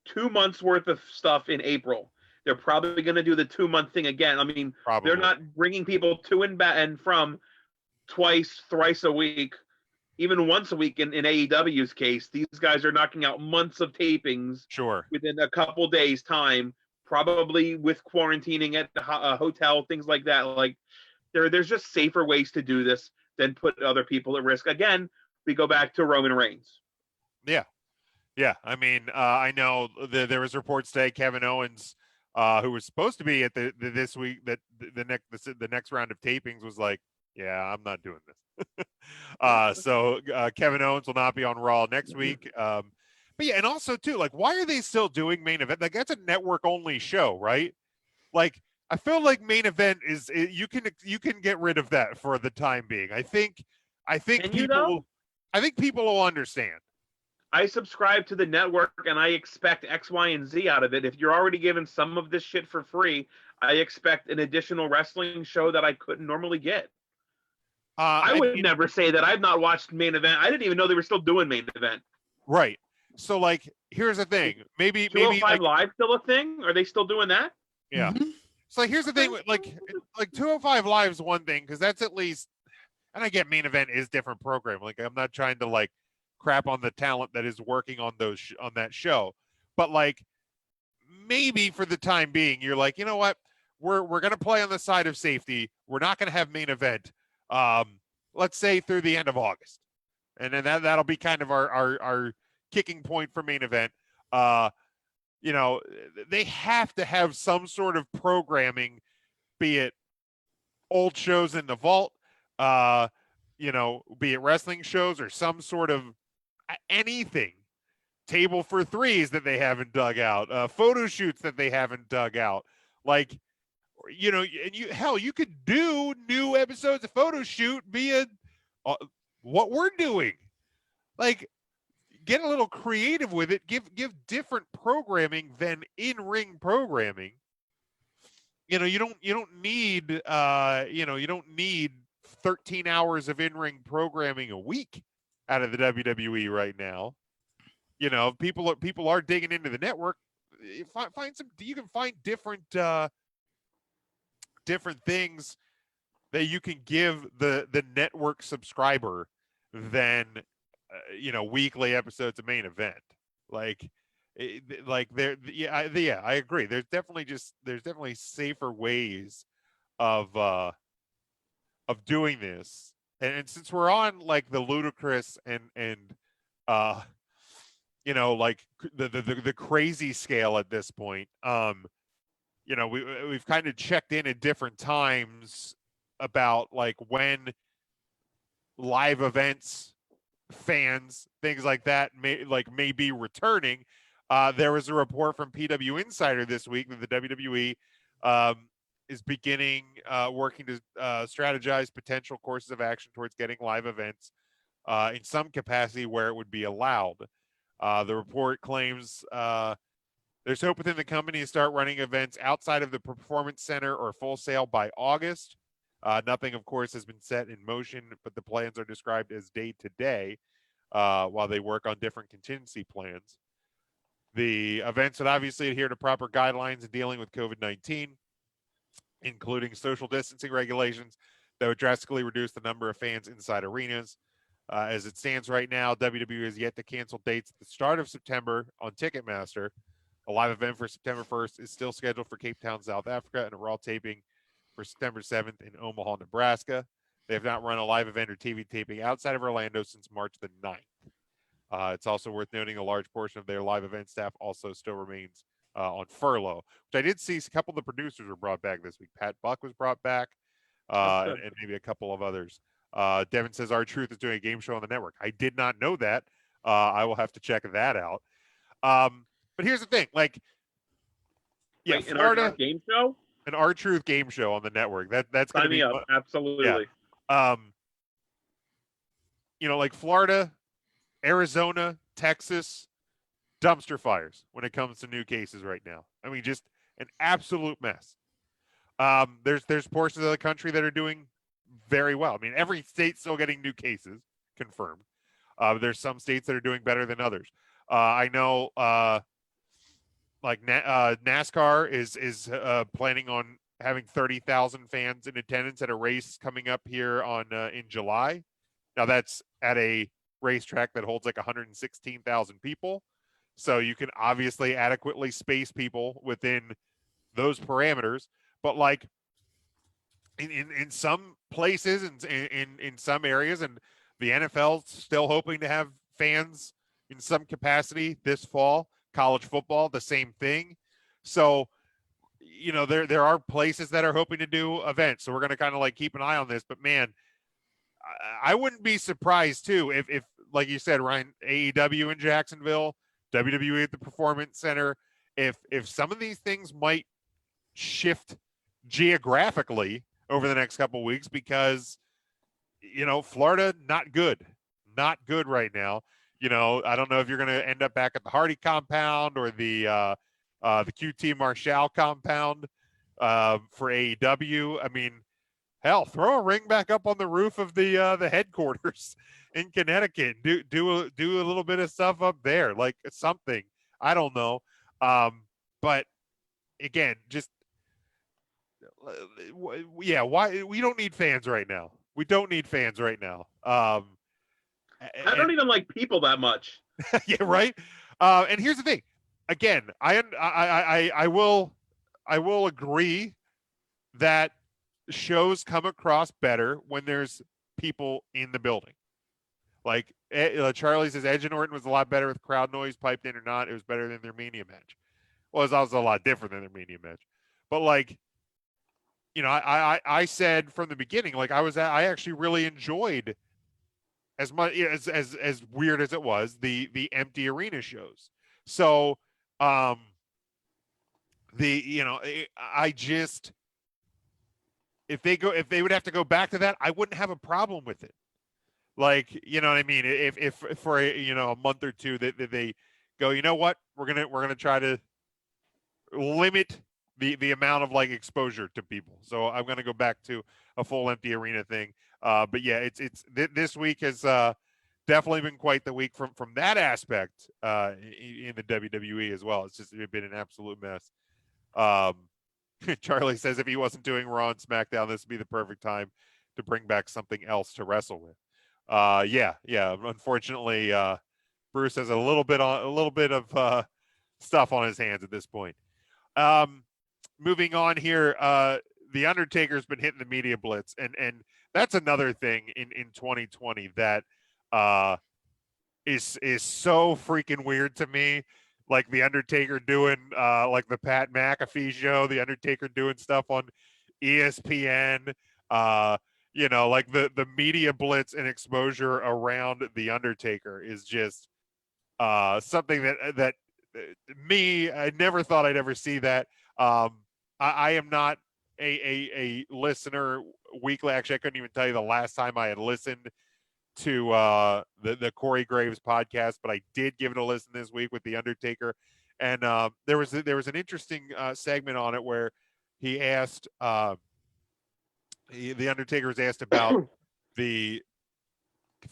2 months worth of stuff in April. They're probably going to do the 2-month thing again. I mean, They're not bringing people to and from twice, thrice a week, even once a week in AEW's case. These guys are knocking out months of tapings within a couple days' time, probably with quarantining at a hotel, things like that. Like, there's just safer ways to do this than put other people at risk. Again, we go back to Roman Reigns. Yeah. Yeah. I mean, I know there was reports today, Kevin Owens, who was supposed to be at this week, that the next round of tapings, was like, yeah, I'm not doing this. So Kevin Owens will not be on Raw next week. But yeah, and also too, like, why are they still doing Main Event? Like, that's a network only show, right? Like, I feel like Main Event you can get rid of that for the time being. I think people will understand. I subscribe to the network and I expect X, Y, and Z out of it. If you're already given some of this shit for free, I expect an additional wrestling show that I couldn't normally get. I would never say that I've not watched Main Event. I didn't even know they were still doing Main Event. Right. So, like, here's the thing. Maybe 205 Live still a thing? Are they still doing that? Yeah. Mm-hmm. So, like, here's the thing. Like 205 Live is one thing, because that's at least, and I get Main Event is different program. Like, I'm not trying to like crap on the talent that is working on on that show, but like, maybe for the time being, you're like, you know what, we're gonna play on the side of safety. We're not gonna have Main Event. Let's say through the end of August, and then that'll be kind of our kicking point for Main Event. They have to have some sort of programming, be it old shows in the vault, be it wrestling shows or some sort of anything, table for threes that they haven't dug out, photo shoots that they haven't dug out. Like, you know, and you could do new episodes of photo shoot via what we're doing. Like, get a little creative with it. Give different programming than in-ring programming. You know, you don't need you don't need 13 hours of in-ring programming a week out of the WWE right now. You know, people are digging into the network. Find some. You can find different things that you can give the network subscriber than weekly episodes of Main Event. Like I agree. There's definitely safer ways of doing this. And since we're on like the ludicrous and like the crazy scale at this point, we've kind of checked in at different times about like when live events, fans, things like that may be returning. There was a report from PW Insider this week that the WWE is beginning working to strategize potential courses of action towards getting live events in some capacity where it would be allowed. The report claims there's hope within the company to start running events outside of the Performance Center or Full Sail by August. Nothing, of course, has been set in motion, but the plans are described as day-to-day while they work on different contingency plans. The events would obviously adhere to proper guidelines in dealing with COVID-19, including social distancing regulations that would drastically reduce the number of fans inside arenas. As it stands right now, WWE has yet to cancel dates at the start of September on Ticketmaster. A live event for September 1st is still scheduled for Cape Town, South Africa, and a Raw taping for September 7th in Omaha, Nebraska. They have not run a live event or TV taping outside of Orlando since March the 9th. It's also worth noting a large portion of their live event staff also still remains on furlough, which I did see a couple of the producers were brought back this week. Pat Buck was brought back, and maybe a couple of others. Devin says R-Truth is doing a game show on the network. I did not know that. I will have to check that out. But here's the thing, like, yeah, wait, Florida an game show, an R-Truth game show on the network. That's going to be up. Absolutely. Yeah. Like Florida, Arizona, Texas, dumpster fires when it comes to new cases right now. I mean, just an absolute mess. There's portions of the country that are doing very well. I mean, every state's still getting new cases confirmed. There's some states that are doing better than others. I know, NASCAR is planning on having 30,000 fans in attendance at a race coming up here in July. Now that's at a racetrack that holds like 116,000 people. So you can obviously adequately space people within those parameters. But like in some places and in some areas, and the NFL's still hoping to have fans in some capacity this fall. College football, the same thing. So, there are places that are hoping to do events. So we're going to kind of like keep an eye on this. But man, I wouldn't be surprised too if like you said, Ryan, AEW in Jacksonville, WWE at the Performance Center, if some of these things might shift geographically over the next couple of weeks because Florida not good right now. I don't know if you're going to end up back at the Hardy compound or the QT Marshall compound for AEW. I mean, hell, throw a ring back up on the roof of the headquarters in Connecticut. Do a little bit of stuff up there, like something. I don't know, but again, just yeah. Why we don't need fans right now? We don't need fans right now. I don't even like people that much. Yeah, right. And here's the thing. Again, I will agree that shows come across better when there's people in the building. Like Charlie says, Edge and Orton was a lot better with crowd noise piped in or not. It was better than their Mania match. Well, it was also a lot different than their Mania match. But like, I said from the beginning, like I actually really enjoyed. As much as weird as it was, the empty arena shows. So, I just if they would have to go back to that, I wouldn't have a problem with it. Like, you know what I mean? If for a month or two that they go, you know what, we're gonna try to limit the amount of like exposure to people. So I'm gonna go back to a full empty arena thing. But yeah, this week has definitely been quite the week from that aspect in the WWE as well. It's just been an absolute mess. Charlie says if he wasn't doing Raw and SmackDown, this would be the perfect time to bring back something else to wrestle with. Yeah. Unfortunately, Bruce has a little bit of stuff on his hands at this point. Moving on here, the Undertaker's been hitting the media blitz, and that's another thing in 2020 that is so freaking weird to me. Like the Undertaker doing like the Pat McAfee show, the Undertaker doing stuff on ESPN, like the media blitz and exposure around the Undertaker is just something that me, I never thought I'd ever see that. I am not a listener weekly. Actually, I couldn't even tell you the last time I had listened to the Corey Graves podcast, but I did give it a listen this week with the Undertaker, and there was an interesting segment on it where he asked the Undertaker was asked about the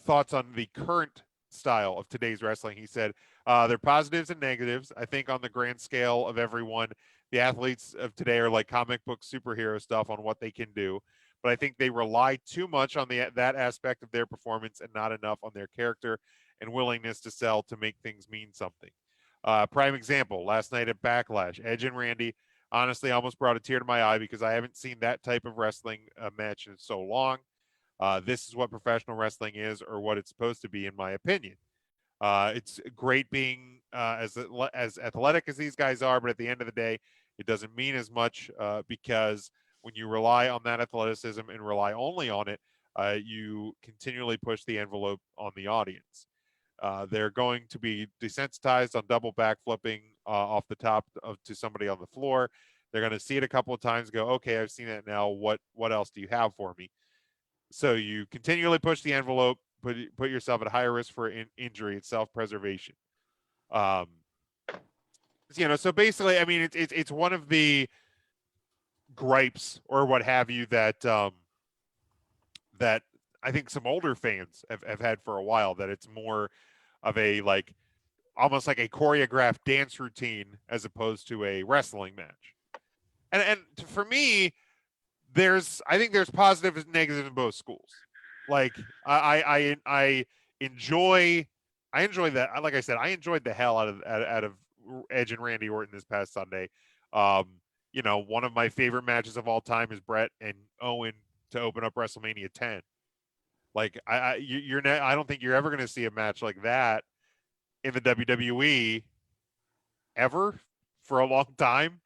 thoughts on the current style of today's wrestling. He said there are positives and negatives. I think on the grand scale of everyone, the athletes of today are like comic book superhero stuff on what they can do. But I think they rely too much on that aspect of their performance and not enough on their character and willingness to sell to make things mean something. Prime example, last night at Backlash, Edge and Randy honestly almost brought a tear to my eye because I haven't seen that type of wrestling match in so long. This is what professional wrestling is, or what it's supposed to be, in my opinion. It's great being as athletic as these guys are, but at the end of the day, it doesn't mean as much because when you rely on that athleticism and rely only on it, you continually push the envelope on the audience. They're going to be desensitized on double backflipping off the top to somebody on the floor. They're going to see it a couple of times, go, okay, I've seen that now. What else do you have for me? So you continually push the envelope, put yourself at higher risk for injury. It's self-preservation. So basically, I mean, it's one of the gripes or what have you that that I think some older fans have had for a while, that it's more of a like almost like a choreographed dance routine as opposed to a wrestling match. And for me, I think there's positives and negatives in both schools. Like I enjoy that. Like I said, I enjoyed the hell out of Edge and Randy Orton this past Sunday. One of my favorite matches of all time is Brett and Owen to open up WrestleMania 10. Like I don't think you're ever going to see a match like that in the WWE ever for a long time.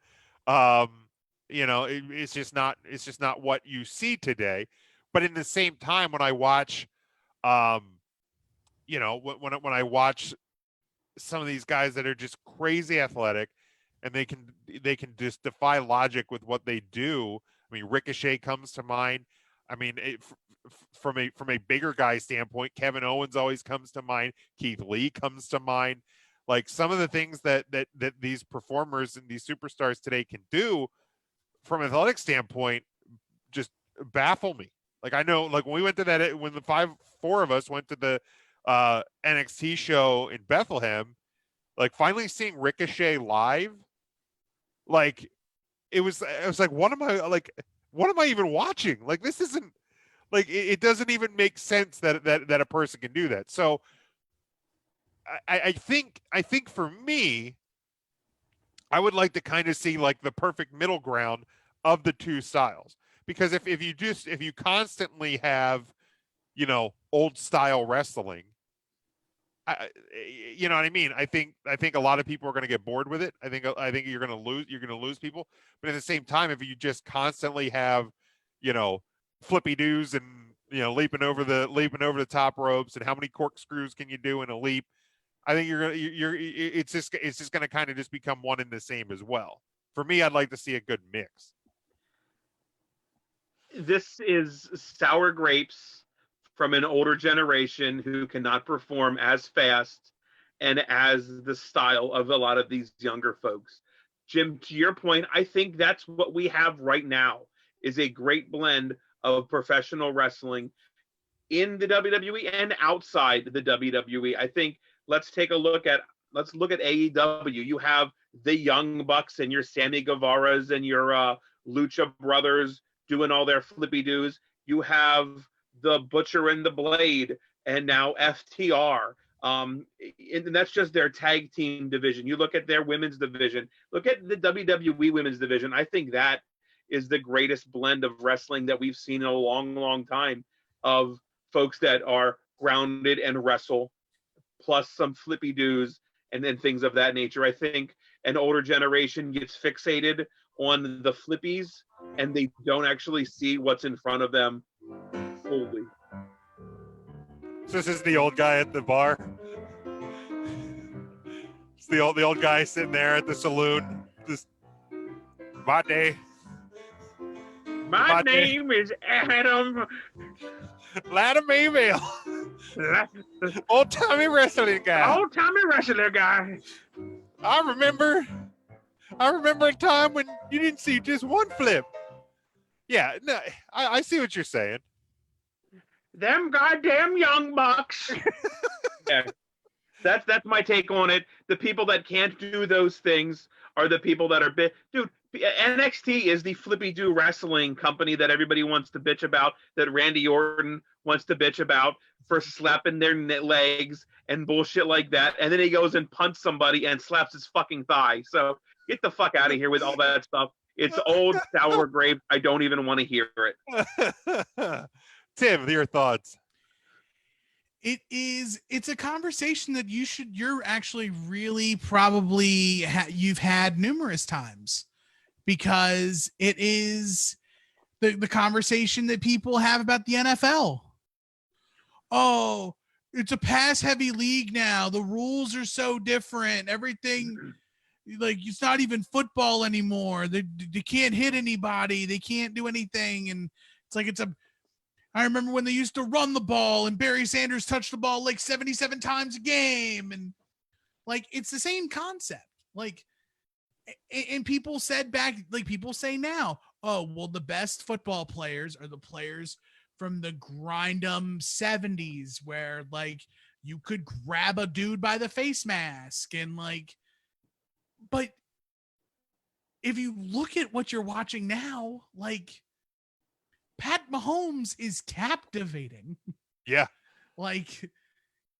It's just not what you see today. But in the same time, when I watch, when I watch some of these guys that are just crazy athletic, and they can just defy logic with what they do. I mean, Ricochet comes to mind. I mean, from a bigger guy standpoint, Kevin Owens always comes to mind. Keith Lee comes to mind. Like some of the things that these performers and these superstars today can do from an athletic standpoint just baffle me. Like I know, like when we went to that, when the four of us went to the NXT show in Bethlehem, like finally seeing Ricochet live, like it was like, what am I even watching? Like this isn't like it doesn't even make sense that a person can do that. So I think for me, I would like to kind of see like the perfect middle ground of the two styles. Because if you constantly have, old style wrestling, you know what I mean? I think a lot of people are going to get bored with it. I think you're going to lose people. But at the same time, if you just constantly have, flippy doos and, leaping over the top ropes, and how many corkscrews can you do in a leap? I think it's just going to kind of just become one and the same as well. For me, I'd like to see a good mix. This is sour grapes from an older generation who cannot perform as fast and as the style of a lot of these younger folks. Jim, to your point, I think that's what we have right now is a great blend of professional wrestling in the WWE and outside the WWE. I think let's look at AEW. You have the Young Bucks and your Sammy Guevaras and your Lucha Brothers doing all their flippy doos. You have the Butcher and the Blade, and now FTR. And that's just their tag team division. You look at their women's division. Look at the WWE women's division. I think that is the greatest blend of wrestling that we've seen in a long, long time, of folks that are grounded and wrestle, plus some flippy doos and then things of that nature. I think an older generation gets fixated on the flippies and they don't actually see what's in front of them fully. So this is the old guy at the bar. It's the old guy sitting there at the saloon. Just my day. My name is Adam. Adam Email. Old timey wrestling guy. Old timey wrestler guy. I remember a time when you didn't see just one flip. Yeah, no, I see what you're saying. Them goddamn Young Bucks. Yeah. That's my take on it. The people that can't do those things are the people that are dude, NXT is the flippy do wrestling company that everybody wants to bitch about, that Randy Orton wants to bitch about for slapping their legs and bullshit like that. And then he goes and punts somebody and slaps his fucking thigh. So get the fuck out of here with all that stuff. It's old sour grape. I don't even want to hear it. Tim, your thoughts? It's a conversation that you're actually really probably you've had numerous times, because it is the conversation that people have about the NFL. Oh, it's a pass heavy league now. The rules are so different. Everything, like, it's not even football anymore. They can't hit anybody. They can't do anything. And it's like, I remember when they used to run the ball and Barry Sanders touched the ball like 77 times a game. And like, it's the same concept. Like, and people said back, like people say now, oh, well, the best football players are the players from the grindum 70s, where like you could grab a dude by the face mask and like, but if you look at what you're watching now, like, Pat Mahomes is captivating. Yeah. Like,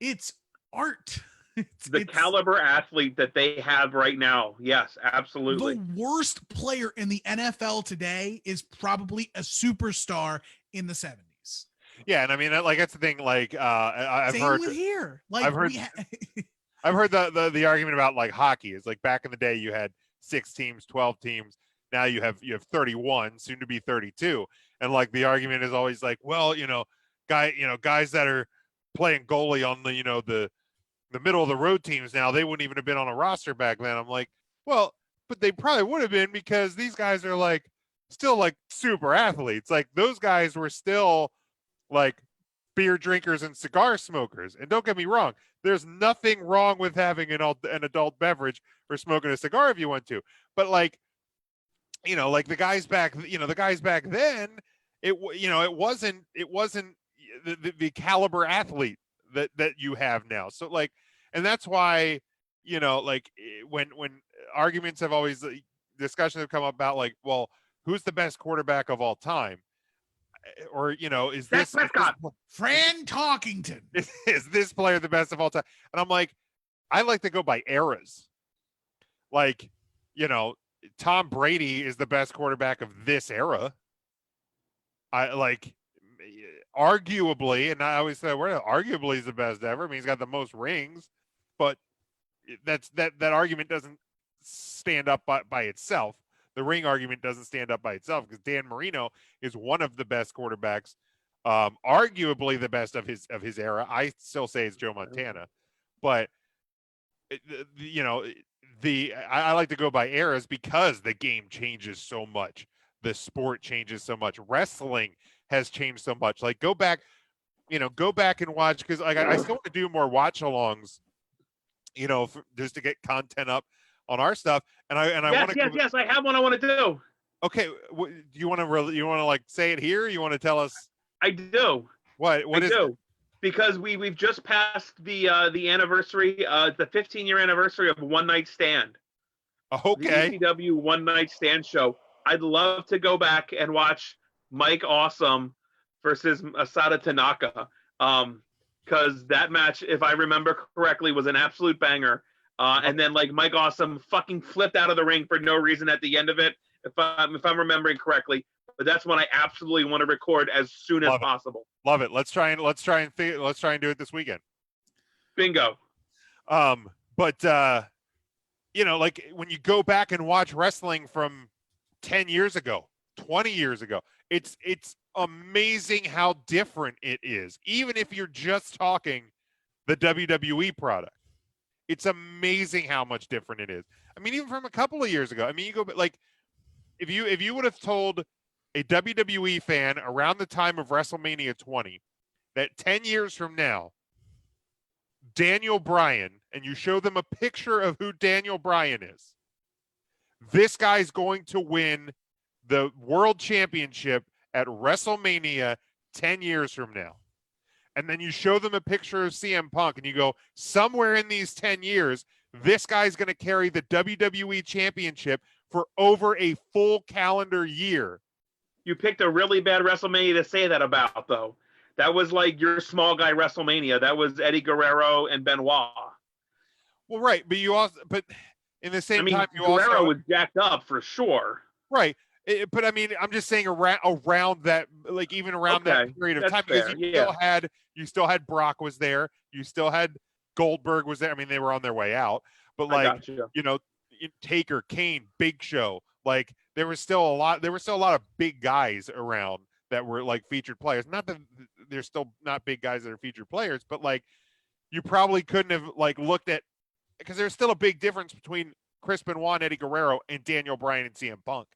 it's art. It's caliber athlete that they have right now. Yes, absolutely. The worst player in the NFL today is probably a superstar in the 70s. Yeah, and I mean, like, that's the thing. Like, I've heard with here. Like, I've heard the argument about like hockey is like back in the day you had 6 teams, 12 teams. Now you have 31, soon to be 32. And like the argument is always like, well, guys that are playing goalie on the middle of the road teams now, they wouldn't even have been on a roster back then. I'm like, well, but they probably would have been, because these guys are like still like super athletes. Like those guys were still like beer drinkers and cigar smokers. And don't get me wrong, there's nothing wrong with having an adult beverage or smoking a cigar if you want to. But like, like the guys back then, it wasn't the caliber athlete that you have now. So like, and that's why, like when arguments have always, discussions have come up about like, well, who's the best quarterback of all time? Or, is this Fran Talkington? Is this player the best of all time? And I'm like, I like to go by eras. Like, Tom Brady is the best quarterback of this era. I like, arguably, and I always say arguably is the best ever. I mean, he's got the most rings, but that argument doesn't stand up by itself. The ring argument doesn't stand up by itself, because Dan Marino is one of the best quarterbacks, arguably the best of his era. I still say it's Joe Montana, but I like to go by eras because the game changes so much. the sport changes so much. Wrestling has changed so much. Like go back and watch, because like I still want to do more watch-alongs, just to get content up on our stuff. And I want to yes, I have one I want to do. Okay, do you want to like say it here? Or you want to tell us? I do. What I is do. it? Because we've just passed the anniversary, the 15-year anniversary of One Night Stand. Okay. The ECW One Night Stand show. I'd love to go back and watch Mike Awesome versus Asada Tanaka. Because that match, if I remember correctly, was an absolute banger. And then like Mike Awesome fucking flipped out of the ring for no reason at the end of it, if I'm remembering correctly. But that's one I absolutely want to record as soon as possible. Love it. Let's try and do it this weekend. Bingo. But like when you go back and watch wrestling from 10 years ago, 20 years ago, it's amazing how different it is. Even if you're just talking the WWE product, it's amazing how much different it is. I mean, even from a couple of years ago. I mean, you go like if you would have told a WWE fan around the time of WrestleMania 20 that 10 years from now, Daniel Bryan, and you show them a picture of who Daniel Bryan is, this guy's going to win the world championship at WrestleMania 10 years from now. And then you show them a picture of CM Punk and you go, somewhere in these 10 years, this guy's going to carry the WWE championship for over a full calendar year. You picked a really bad WrestleMania to say that about, though. That was like your small guy WrestleMania. That was Eddie Guerrero and Benoit. Well, right, but in the same time, Guerrero was jacked up for sure. Right, but I mean, I'm just saying around that, like even around that period of time, because you still had Brock was there, you still had Goldberg was there. I mean, they were on their way out, but like Taker, Kane, Big Show, like there was still a lot of big guys around that were like featured players. Not that they're still not big guys that are featured players, but like you probably couldn't have like looked at, because there's still a big difference between Chris Benoit and Eddie Guerrero and Daniel Bryan and CM Punk.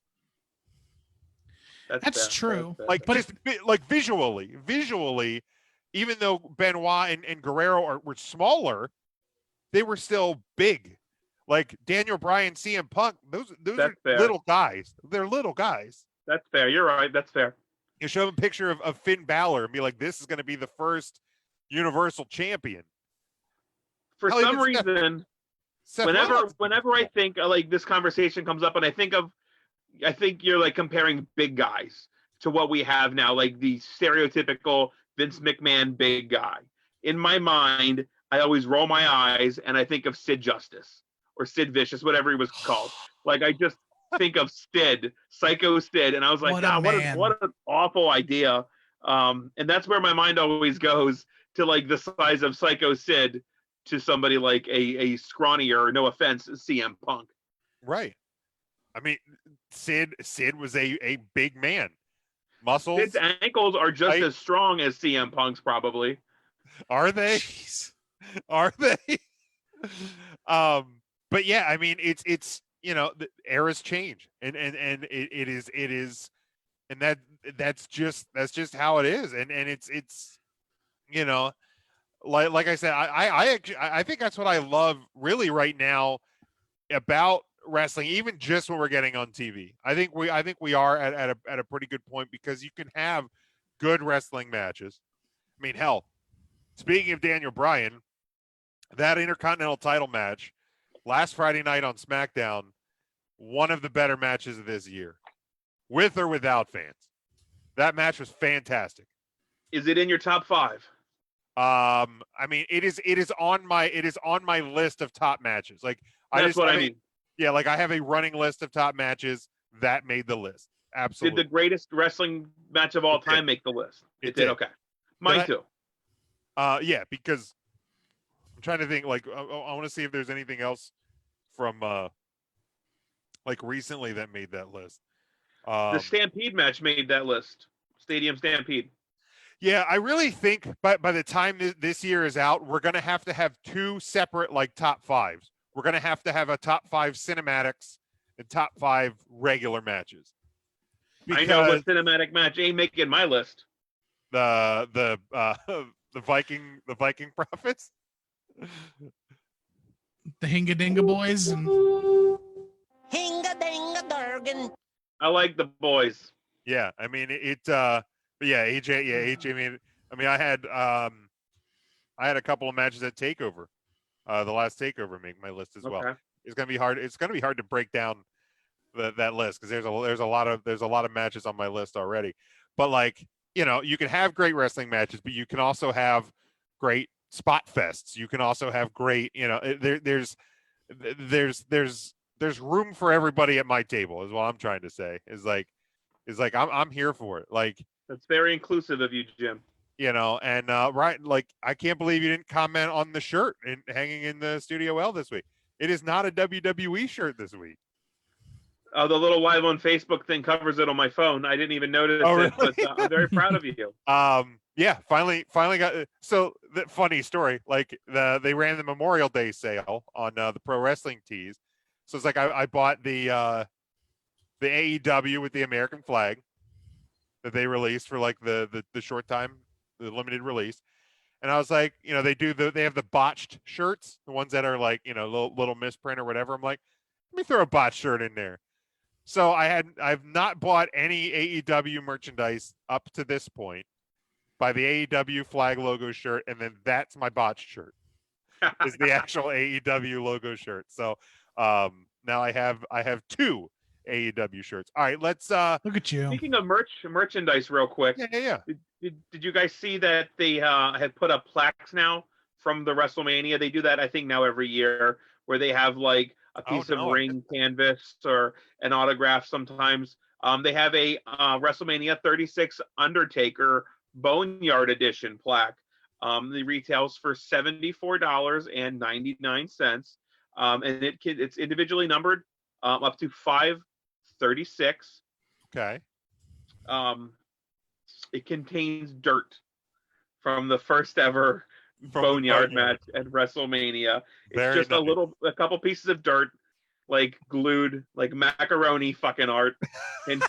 That's true. Like, but just like visually, even though Benoit and Guerrero were smaller, they were still big. Like Daniel Bryan, CM Punk, those are little guys. They're little guys. That's fair. You're right. That's fair. You show them a picture of Finn Balor and be like, this is going to be the first Universal Champion. For some reason, whenever I think like this conversation comes up and I think you're like comparing big guys to what we have now, like the stereotypical Vince McMahon big guy. In my mind, I always roll my eyes and I think of Sid Justice or Sid Vicious, whatever he was called. Like I just think of Sid, Psycho Sid, and I was like, what an awful idea. And that's where my mind always goes to, like the size of Psycho Sid to somebody like a scrawnier, no offense, CM Punk. Right. I mean, Sid was a big man. Muscles. Sid's ankles are just as strong as CM Punk's, probably. Are they? Jeez. Are they? But yeah, I mean, it's the eras change, and it is, and that's just how it is, and it's like I said, I think that's what I love really right now about wrestling, even just when we're getting on TV. I think we are at a pretty good point, because you can have good wrestling matches. I mean, hell, speaking of Daniel Bryan, that Intercontinental title match last Friday night on SmackDown, one of the better matches of this year, with or without fans. That match was fantastic. Is it in your top 5? I mean, it is on my list of top matches. Like that's what I mean. Yeah, like I have a running list of top matches that made the list. Absolutely. Did the greatest wrestling match of all time make the list? It did. Okay. Mine too. Yeah, because I'm trying to think, like, I want to see if there's anything else from like recently that made that list. The Stampede match made that list. Stadium Stampede. Yeah, I really think by the time this year is out, we're going to have 2 separate like top 5s. We're going to have a top 5 cinematics and top 5 regular matches. I know what cinematic match ain't making my list. The Viking Prophets. The Hinga Dinga Boys and Hinga Dinga Durgan. I like the boys. Yeah, I mean but yeah, AJ. I mean, I had a couple of matches at Takeover. The last Takeover make my list as well. It's gonna be hard. It's gonna be hard to break down that list because there's a lot of matches on my list already. But like, you can have great wrestling matches, but you can also have great spot fests. You can also have great, there's room for everybody at my table is what I'm trying to say. Is like I'm here for it. Like, that's very inclusive of you, Jim. And right, like, I can't believe you didn't comment on the shirt hanging in the Studio L this week. It is not a WWE shirt this week. The little live on Facebook thing covers it on my phone. I didn't even notice really? it, but I'm very proud of you. Yeah, finally got. So the funny story, like they ran the Memorial Day sale on the Pro Wrestling Tees. So it's like I bought the AEW with the American flag that they released for like the short time, the limited release. And I was like, they have the botched shirts, the ones that are like, little misprint or whatever. I'm like, let me throw a botched shirt in there. So I've not bought any AEW merchandise up to this point by the AEW flag logo shirt, and then that's my botched shirt. Is the actual AEW logo shirt. So now I have two AEW shirts. All right, let's look at you. Speaking of merchandise real quick. Yeah. Did you guys see that they had put up plaques now from the WrestleMania? They do that, I think, now every year, where they have like a piece of ring canvas or an autograph sometimes. They have a WrestleMania 36 Undertaker Boneyard Edition plaque. The retails for $74.99. And it's individually numbered up to 536. Okay. It contains dirt from the first ever Boneyard match at WrestleMania. It's just a couple pieces of dirt, like glued, like macaroni fucking art, and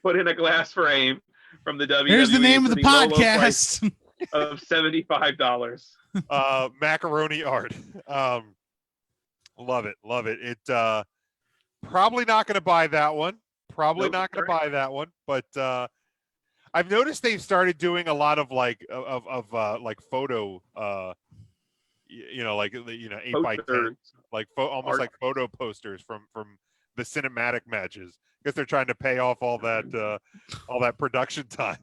put in a glass frame from the WWE. Here's the name of the podcast of $75. Macaroni art. Love it. It probably not going to buy that one. But I've noticed they've started doing a lot of like photo, like 8x10, like almost art. Like photo posters from the cinematic matches, because they're trying to pay off all that production time.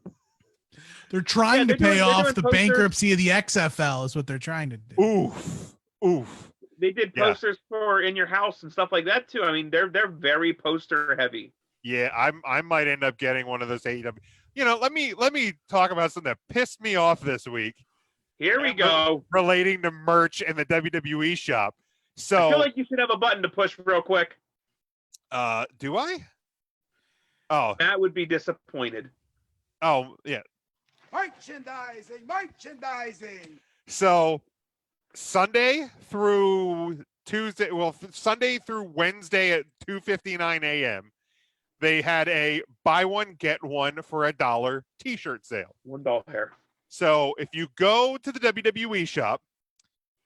They're trying to pay off the bankruptcy of the XFL is what they're trying to do. Oof. They did posters for in your house and stuff like that too. I mean, they're very poster heavy. Yeah, I might end up getting one of those AEW. Let me talk about something that pissed me off this week. Here we go. Relating to merch in the WWE shop. So I feel like you should have a button to push real quick. Do I? Oh, Matt would be disappointed. Oh, yeah. Merchandising. So Sunday through Wednesday at 2:59 a.m. they had a buy one get one for $1 t-shirt sale. $1 hair. So if you go to the WWE shop,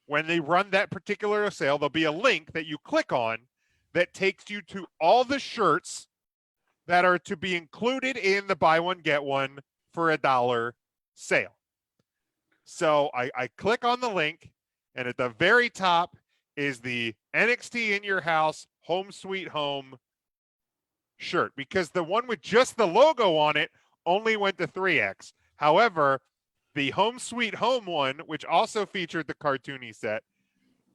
when they run that particular sale, there'll be a link that you click on that takes you to all the shirts that are to be included in the buy one get one for $1 sale. So I click on the link, and at the very top is the NXT in your house home sweet home shirt, because the one with just the logo on it only went to 3X. However, the home sweet home one, which also featured the cartoony set,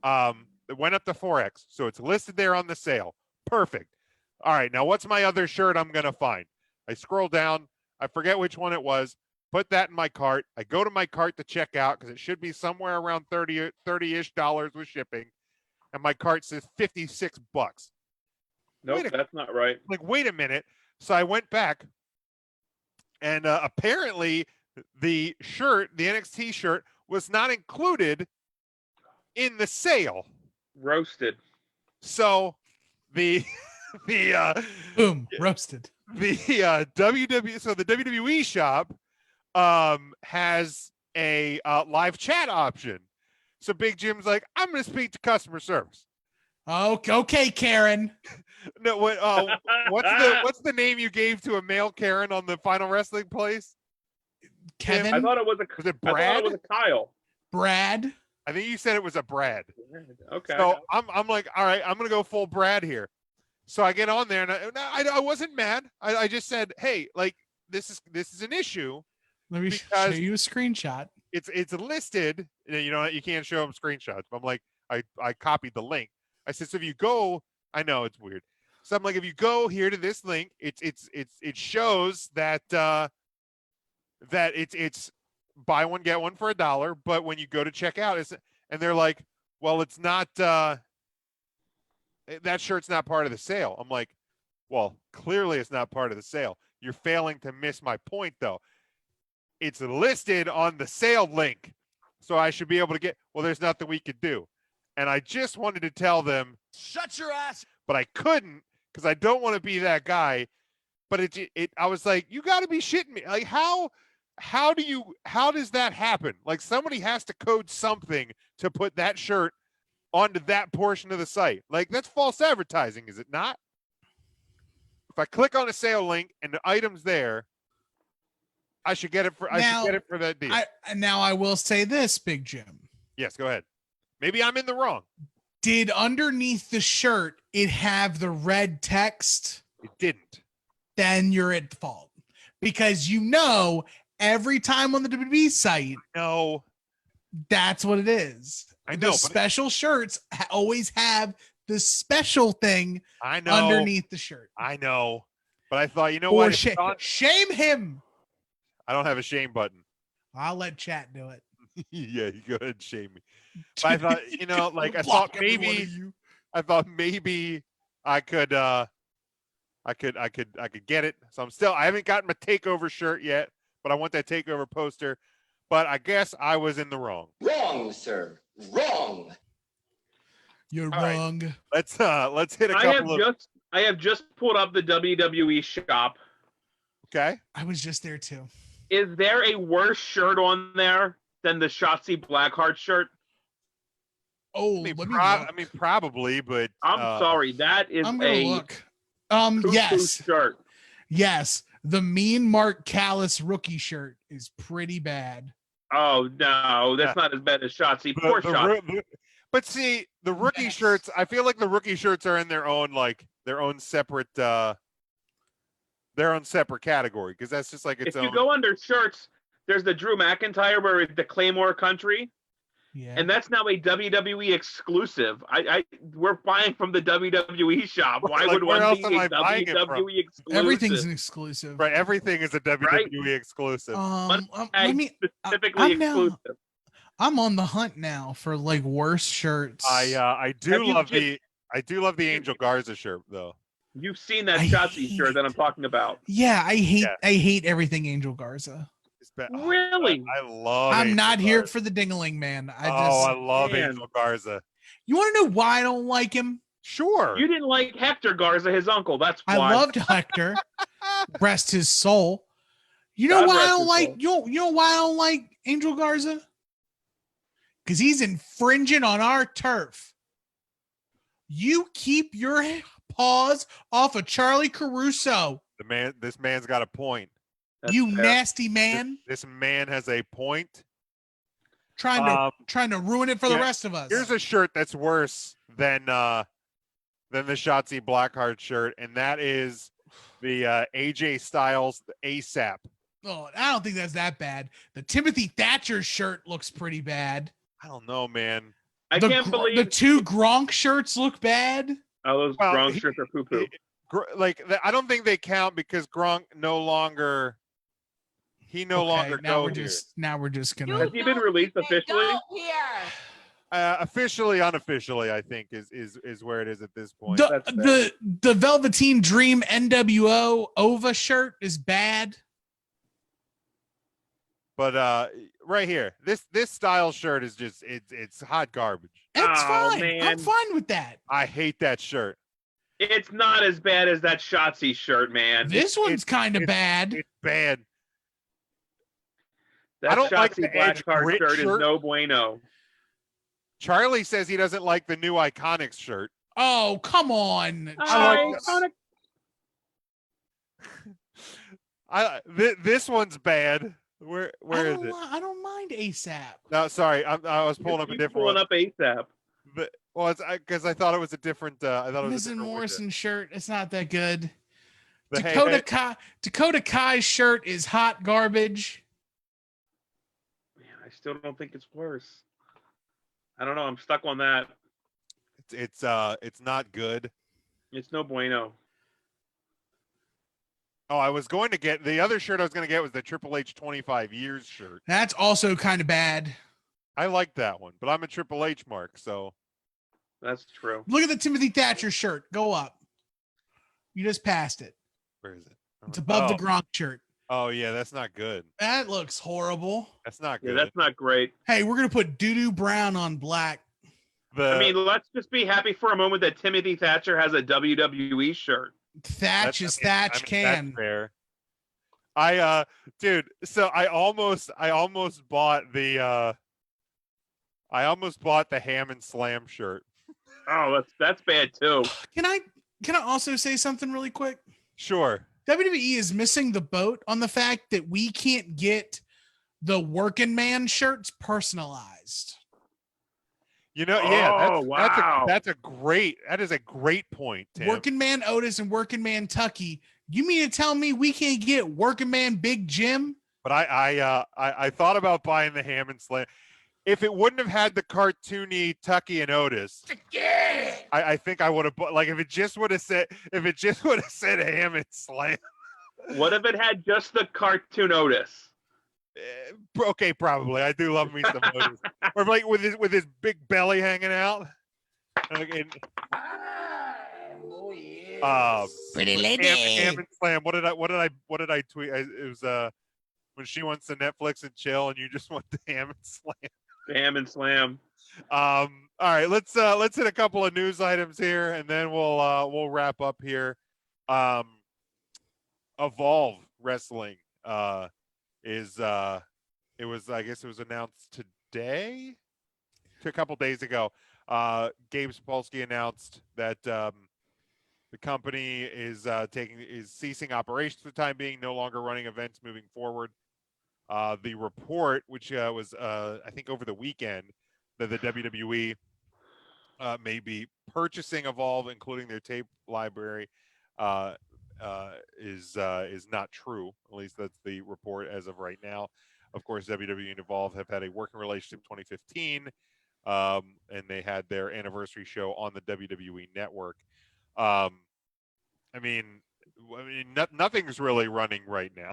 it went up to 4X. So it's listed there on the sale. Perfect. All right, now what's my other shirt I'm going to find? I scroll down. I forget which one it was. Put that in my cart. I go to my cart to check out because it should be somewhere around $30-ish with shipping. And my cart says $56. Nope, that's not right. Like, wait a minute. So I went back, and apparently the shirt, the NXT shirt, was not included in the sale. Roasted. So the boom, roasted. the WWE. So the WWE shop has a live chat option. So Big Jim's like, I'm going to speak to customer service. Okay, Karen. No, what's the name you gave to a male Karen on the Final Wrestling place? Kevin. I thought it was Brad? I thought it was a Kyle. Brad. I think you said it was a Brad. Okay. So I'm like, all right, I'm gonna go full Brad here. So I get on there and I wasn't mad. I just said, hey, like this is an issue. Let me show you a screenshot. It's listed. You know, you can't show them screenshots. But I'm like, I copied the link. I said, so if you go, I know it's weird. So I'm like, if you go here to this link, it shows that it's buy one get one for $1. But when you go to check out, and they're like, well, it's not that shirt's not part of the sale. I'm like, well, clearly it's not part of the sale. You're failing to miss my point, though. It's listed on the sale link, so I should be able to get. Well, there's nothing we could do. And I just wanted to tell them, shut your ass, but I couldn't because I don't want to be that guy. But I was like, you got to be shitting me. Like, how does that happen? Like, somebody has to code something to put that shirt onto that portion of the site. Like, that's false advertising, is it not? If I click on a sale link and the item's there, I should get it for that deal. Now I will say this, Big Jim. Yes, go ahead. Maybe I'm in the wrong. Did underneath the shirt it have the red text? It didn't. Then you're at fault. Because every time on the WWE site, no, that's what it is. I know. The special shirts always have the special thing underneath the shirt. I know. But I thought, you know what? Shame him. I don't have a shame button. I'll let chat do it. Yeah, you go ahead and shame me. But I thought, like I thought maybe I could get it. So I haven't gotten my takeover shirt yet, but I want that takeover poster. But I guess I was in the wrong. Wrong, sir. Wrong. You're All wrong. Right. Let's hit a couple I have just pulled up the WWE shop. Okay. I was just there too. Is there a worse shirt on there than the Shotzi Blackheart shirt? Oh, I mean, probably, but I'm sorry. That is I'm gonna look. Yes. Shirt. Yes. The Mean Mark Callis rookie shirt is pretty bad. Oh no, that's not as bad as Shotzi. Poor Shotzi. But see, the rookie shirts, I feel like the rookie shirts are in their own separate category, because that's just like its own. If you go under shirts, there's the Drew McIntyre where it's the Claymore Country. Yeah. And that's now a WWE exclusive. We're buying from the WWE shop. Why would one be a WWE exclusive? Everything's an exclusive. Right, everything is a WWE exclusive. Specifically exclusive. I'm on the hunt now for like worse shirts. I do love the Angel Garza shirt though. You've seen that Shotzi shirt that I'm talking about. Yeah, I hate everything Angel Garza. Really? I love. I'm Angel not Garza. here for the ding-a-ling, man. I love Angel Garza. You want to know why I don't like him? Sure. You didn't like Hector Garza, his uncle. That's why. I loved Hector. Rest his soul. You know why I don't like you know why I don't like Angel Garza? Because he's infringing on our turf. You keep your paws off of Charlie Caruso. This man's got a point. That's fair. Nasty man. This man has a point. Trying to ruin it for the rest of us. Here's a shirt that's worse than the Shotzi Blackheart shirt, and that is the AJ Styles ASAP. Oh, I don't think that's that bad. The Timothy Thatcher shirt looks pretty bad. I don't know, man. I can't believe the two Gronk shirts look bad. Oh, those Gronk shirts are poo-poo. I don't think they count because Gronk no longer now we're just gonna. Has he been released officially? Officially, unofficially, I think is where it is at this point. The Velveteen Dream NWO OVA shirt is bad. But right here, this style shirt is just it's hot garbage. It's fine. Man. I'm fine with that. I hate that shirt. It's not as bad as that Shotzi shirt, man. This one's kind of bad. It's bad. That I don't like the Shotzi Edge Blackheart grit shirt is shirt. no bueno. Charlie says he doesn't like the new Iconics shirt. Oh, come on. This one's bad. Where is it? I don't mind ASAP. No, sorry, I was pulling up a different one. Pulling up ASAP. But, well, it's because I thought it was a different. I thought it was a Mrs. different Morrison shirt. It's not that good. The Dakota Kai's shirt is hot garbage. Man, I still don't think it's worse. I don't know. I'm stuck on that. It's not good. It's no bueno. Oh, I was going to get the other shirt I was going to get was the Triple H 25 years shirt. That's also kind of bad. I like that one, but I'm a Triple H mark, so. That's true. Look at the Timothy Thatcher shirt. Go up. You just passed it. Where is it? It's above the Gronk shirt. Oh, yeah, that's not good. That looks horrible. That's not good. Yeah, that's not great. Hey, we're going to put doo-doo brown on black. I mean, let's just be happy for a moment that Timothy Thatcher has a WWE shirt. Thatch Thatch can. That's fair. Dude, so I almost bought the Ham and Slam shirt. Oh, that's bad too. Can I also say something really quick? Sure. WWE is missing the boat on the fact that we can't get the working man shirts personalized. You know, that is a great point, Tim. Working man Otis and working man Tucky. You mean to tell me we can't get working man Big Jim? But I thought about buying the Ham and Slam. If it wouldn't have had the cartoony Tucky and Otis, I think I would have bought. Like if it just would have said Ham and Slam. What if it had just the cartoon Otis? Okay, probably. I do love me some Otis. Or like with his big belly hanging out. Oh, Pretty lady. Ham and Slam. What did I tweet? It was when she wants to Netflix and chill, and you just want the Ham and Slam. Ham and Slam. All right, let's hit a couple of news items here, and then we'll wrap up here. Evolve Wrestling is I guess it was announced today, a couple days ago. Gabe Sapolsky announced that the company is ceasing operations for the time being, no longer running events moving forward. The report, which was I think over the weekend, that the WWE may be purchasing Evolve, including their tape library, is not true. At least that's the report as of right now. Of course, WWE and Evolve have had a working relationship in 2015, and they had their anniversary show on the WWE Network. I mean, nothing's really running right now.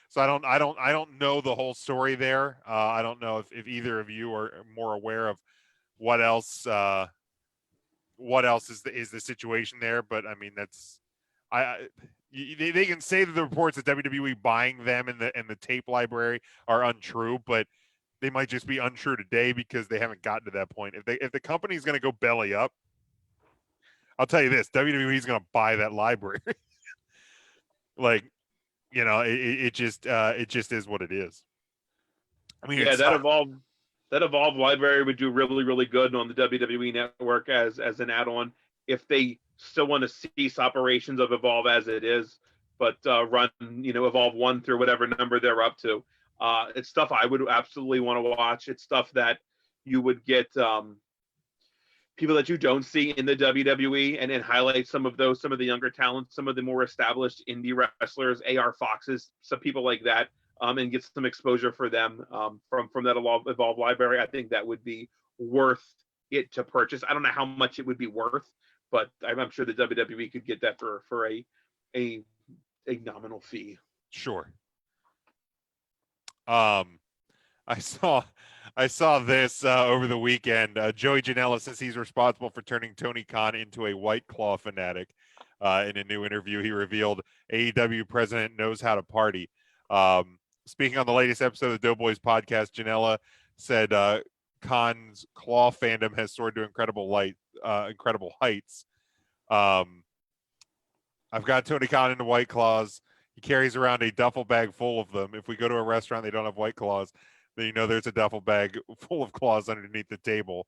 So I don't know the whole story there. I don't know if either of you are more aware of what else is the situation there. But I mean, they can say that the reports that WWE buying them and the tape library are untrue, but they might just be untrue today because they haven't gotten to that point. If the company's going to go belly up, I'll tell you this: WWE is going to buy that library. Like, you know, it just is what it is. I mean, yeah, that Evolve library would do really, really good on the WWE Network as an add-on if they still want to cease operations of Evolve as it is, but run Evolve 1 through whatever number they're up to. It's stuff I would absolutely want to watch. It's stuff that you would get people that you don't see in the WWE, and then highlight some of the younger talents, some of the more established indie wrestlers, AR Foxes, some people like that, and get some exposure for them from that Evolve library. I think that would be worth it to purchase. I don't know how much it would be worth, but I'm sure the WWE could get that for a nominal fee. Sure. I saw this over the weekend. Joey Janela says he's responsible for turning Tony Khan into a White Claw fanatic. In a new interview, he revealed AEW president knows how to party. Speaking on the latest episode of the Doughboys podcast, Janela said Khan's Claw fandom has soared to incredible heights. I've got Tony Khan into White Claws. He carries around a duffel bag full of them. If we go to a restaurant, they don't have White Claws, then you know there's a duffel bag full of claws underneath the table.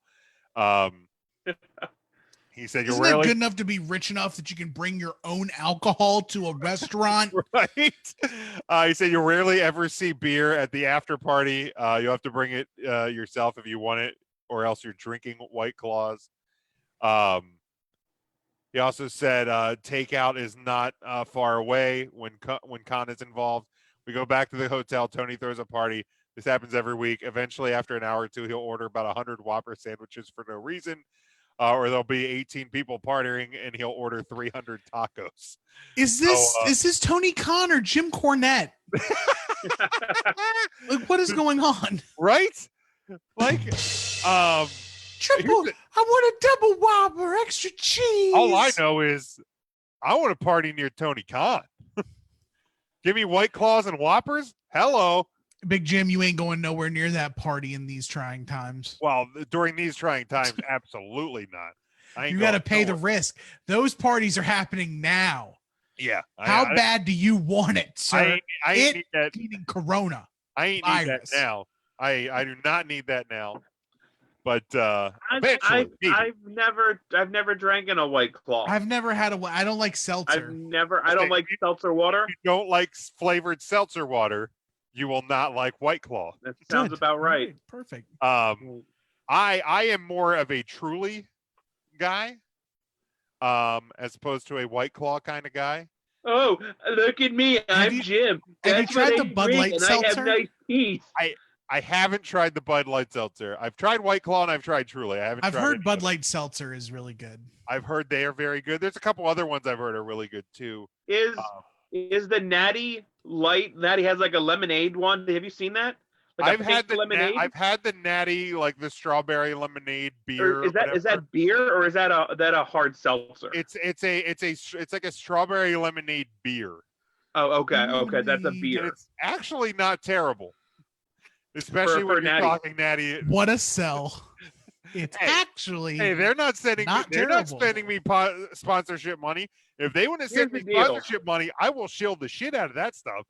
He said, "Isn't that good enough to be rich enough that you can bring your own alcohol to a restaurant?" Right. He said, "You'll rarely ever see beer at the after party. You'll have to bring it yourself if you want it, or else you're drinking White Claws." He also said takeout is not far away when Khan is involved. We go back to the hotel. Tony throws a party. This happens every week. Eventually, after an hour or two, he'll order about 100 Whopper sandwiches for no reason. Or there'll be 18 people partying, and he'll order 300 tacos. Is this Tony Khan or Jim Cornette? Like, what is going on? Right? Like, triple. I want a double Whopper, extra cheese. All I know is I want to party near Tony Khan. Give me White Claws and Whoppers. Hello. Big Jim, you ain't going nowhere near that party in these trying times. Well, during these trying times, absolutely not. You got to pay the risk. Those parties are happening now. Yeah. How bad do you want it, sir? I ain't need that. Eating Corona. I ain't need that now. I do not need that now. But I've never drank in a White Claw. I've never had I don't like seltzer. I don't like seltzer water. If you don't like flavored seltzer water, you will not like White Claw. That sounds about right. Perfect. I am more of a Truly guy, as opposed to a White Claw kind of guy. Oh, look at me! I'm Jim. Have you tried the Bud Light seltzer? I have nice teeth. I haven't tried the Bud Light seltzer. I've tried White Claw and I've tried Truly. I've heard Bud Light seltzer is really good. I've heard they are very good. There's a couple other ones I've heard are really good too. Is the Natty Light? Natty has like a lemonade one. Have you seen that? Like I've had the Natty, like the strawberry lemonade beer. Or is that beer or is that a hard seltzer? It's like a strawberry lemonade beer. Oh, okay, that's a beer. And it's actually not terrible, especially when you're talking Natty. What a sell! It's actually they're not sending me sponsorship money. If they want to send me sponsorship money, I will shield the shit out of that stuff.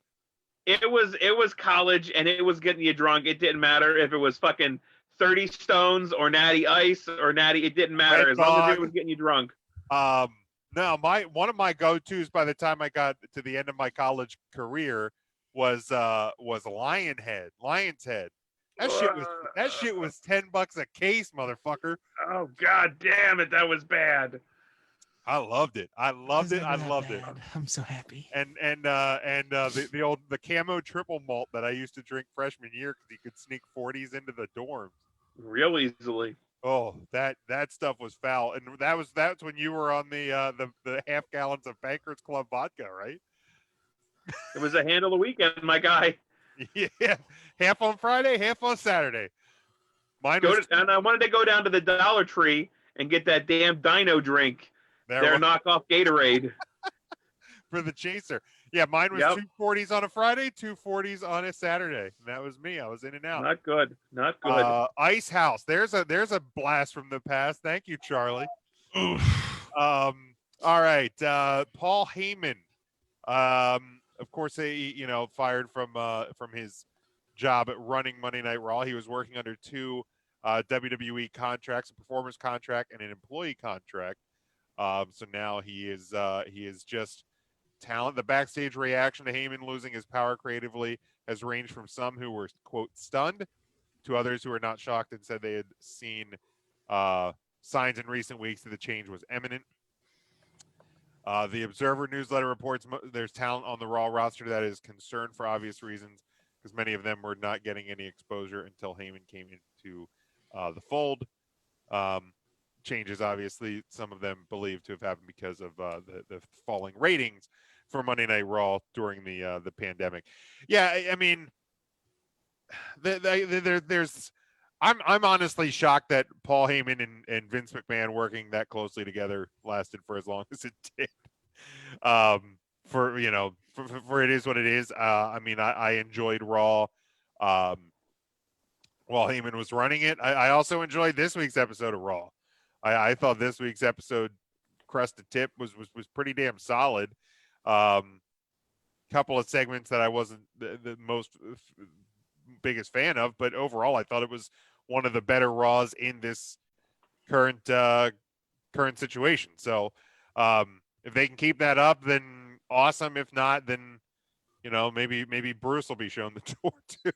It was college and it was getting you drunk. It didn't matter if it was fucking 30 Stones or Natty Ice or Natty. It didn't matter as long as it was getting you drunk. No, one of my go-tos by the time I got to the end of my college career was Lion's Head. That shit was $10 a case, mother-fucker. Oh god damn it, that was bad. I loved it. I loved it. I'm so happy. And the camo triple malt that I used to drink freshman year because you could sneak 40s into the dorms real easily. Oh, that stuff was foul. And that's when you were on the half gallons of Bankers Club vodka, right? It was a handle of the weekend, my guy. Yeah, half on Friday, half on Saturday. And I wanted to go down to the Dollar Tree and get that damn Dino drink. Their knockoff Gatorade. For the chaser. Yeah, mine was 2 40s on a Friday, 2 40s on a Saturday. And that was me. I was in and out. Not good. Ice House. There's a blast from the past. Thank you, Charlie. All right. Paul Heyman. Of course, he fired from his job at running Monday Night Raw. He was working under 2 WWE contracts, a performance contract and an employee contract. So now he is just talent. The backstage reaction to Heyman losing his power creatively has ranged from some who were, quote, stunned to others who are not shocked and said they had seen signs in recent weeks that the change was imminent. The Observer newsletter reports there's talent on the Raw roster that is concerned for obvious reasons because many of them were not getting any exposure until Heyman came into the fold. Changes, obviously, some of them believed to have happened because of the falling ratings for Monday Night Raw during the pandemic. Yeah, I mean, there's. I'm honestly shocked that Paul Heyman and Vince McMahon working that closely together lasted for as long as it did. For it is what it is. I mean, I enjoyed Raw while Heyman was running it. I also enjoyed this week's episode of Raw. I thought this week's episode crust to tip was pretty damn solid. Couple of segments that I wasn't the most biggest fan of, but overall I thought it was one of the better Raws in this current situation. So if they can keep that up, then awesome. If not, then maybe Bruce will be shown the door too.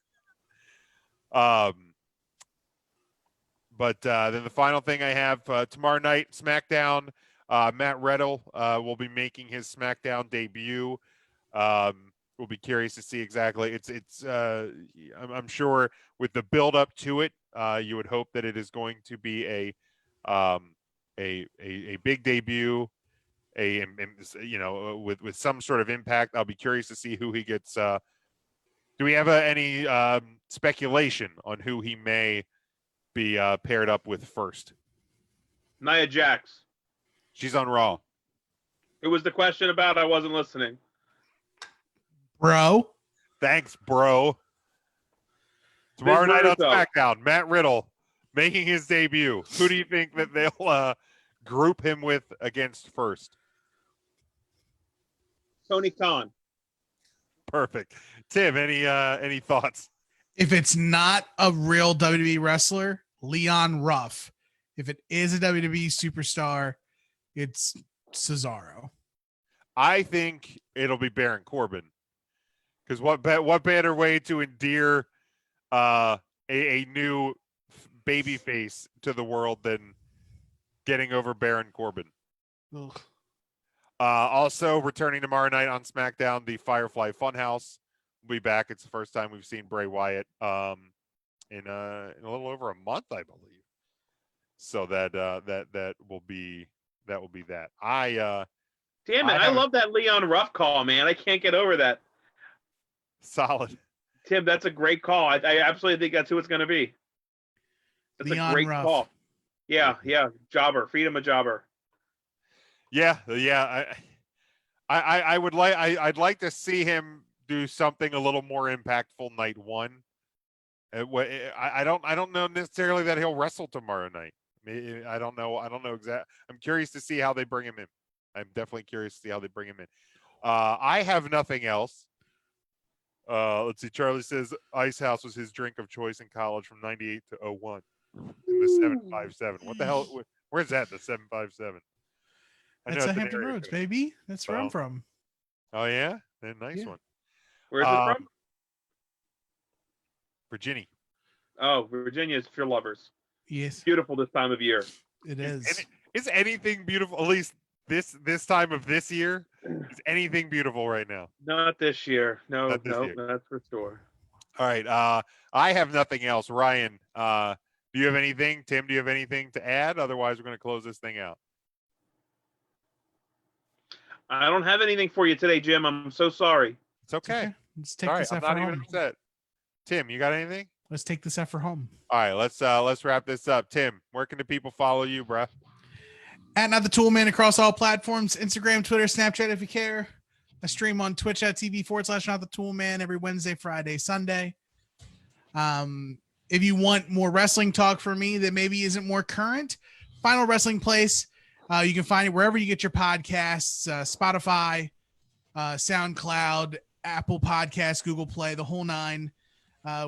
But then the final thing I have tomorrow night, SmackDown. Matt Riddle will be making his SmackDown debut. We'll be curious to see exactly. I'm sure with the build up to it, you would hope that it is going to be a big debut, with some sort of impact. I'll be curious to see who he gets. Do we have any speculation on who he may be paired up with first? Nia Jax. She's on Raw. It was the question about I wasn't listening. Bro. Thanks, bro. Tomorrow night on SmackDown, Matt Riddle making his debut. Who do you think that they'll group him with against first? Tony Khan. Perfect. Tim, any thoughts? If it's not a real WWE wrestler, Leon Ruff. If it is a WWE superstar, it's Cesaro. I think it'll be Baron Corbin. Because what better way to endear a new babyface to the world than getting over Baron Corbin? Ugh. Also returning tomorrow night on SmackDown, the Firefly Funhouse will be back. It's the first time we've seen Bray Wyatt in a little over a month, I believe. So that will be that. Damn it! I love that Leon Ruff call, man. I can't get over that. Solid. Tim, that's a great call. I absolutely think that's who it's going to be. That's Leon a great Ruff. call. Yeah. Jobber. Feed him a jobber. Yeah. I would like. I'd like to see him do something a little more impactful night one. I don't know necessarily that he'll wrestle tomorrow night. I don't know exactly. I'm curious to see how they bring him in. I'm definitely curious to see how they bring him in. I have nothing else. Let's see. Charlie says Ice House was his drink of choice in college from 98 to 01 in the 757. What the hell? Where's that? The 757. That's a Hampton Roads, baby. That's where I'm from. Oh yeah, nice one. Where's it from? Virginia. Oh, Virginia is for lovers. Yes. Beautiful this time of year. It is. Is anything beautiful? At least this time of this year, is anything beautiful right now? Not this year. No, year. That's for sure. All right. I have nothing else. Ryan, do you have anything? Tim, do you have anything to add? Otherwise, we're going to close this thing out. I don't have anything for you today, Jim. I'm so sorry. It's okay. Let's take this I'm effort not home. even upset. Tim, you got anything? Let's take this effort home. All right, let's wrap this up. Tim, where can the people follow you, bruh? At Not the Tool Man across all platforms, Instagram, Twitter, Snapchat, if you care. I stream on twitch.tv/Not the Tool Man every Wednesday, Friday, Sunday. If you want more wrestling talk from me that maybe isn't more current, Final Wrestling Place. You can find it wherever you get your podcasts, Spotify, SoundCloud, Apple Podcasts, Google Play, the whole nine.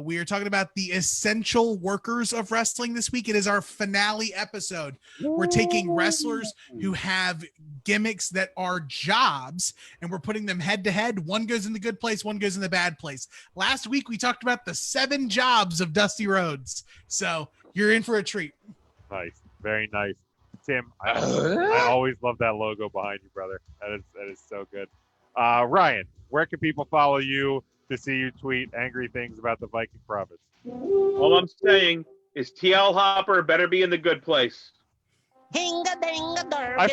We are talking about the essential workers of wrestling this week. It is our finale episode. We're taking wrestlers who have gimmicks that are jobs, and we're putting them head to head. One goes in the good place, one goes in the bad place. Last week, we talked about the 7 jobs of Dusty Rhodes. So you're in for a treat. Nice. Very nice. Tim, I always love that logo behind you, brother. That is so good. Ryan, where can people follow you to see you tweet angry things about the Viking Prophets? All I'm saying is TL Hopper better be in the good place. I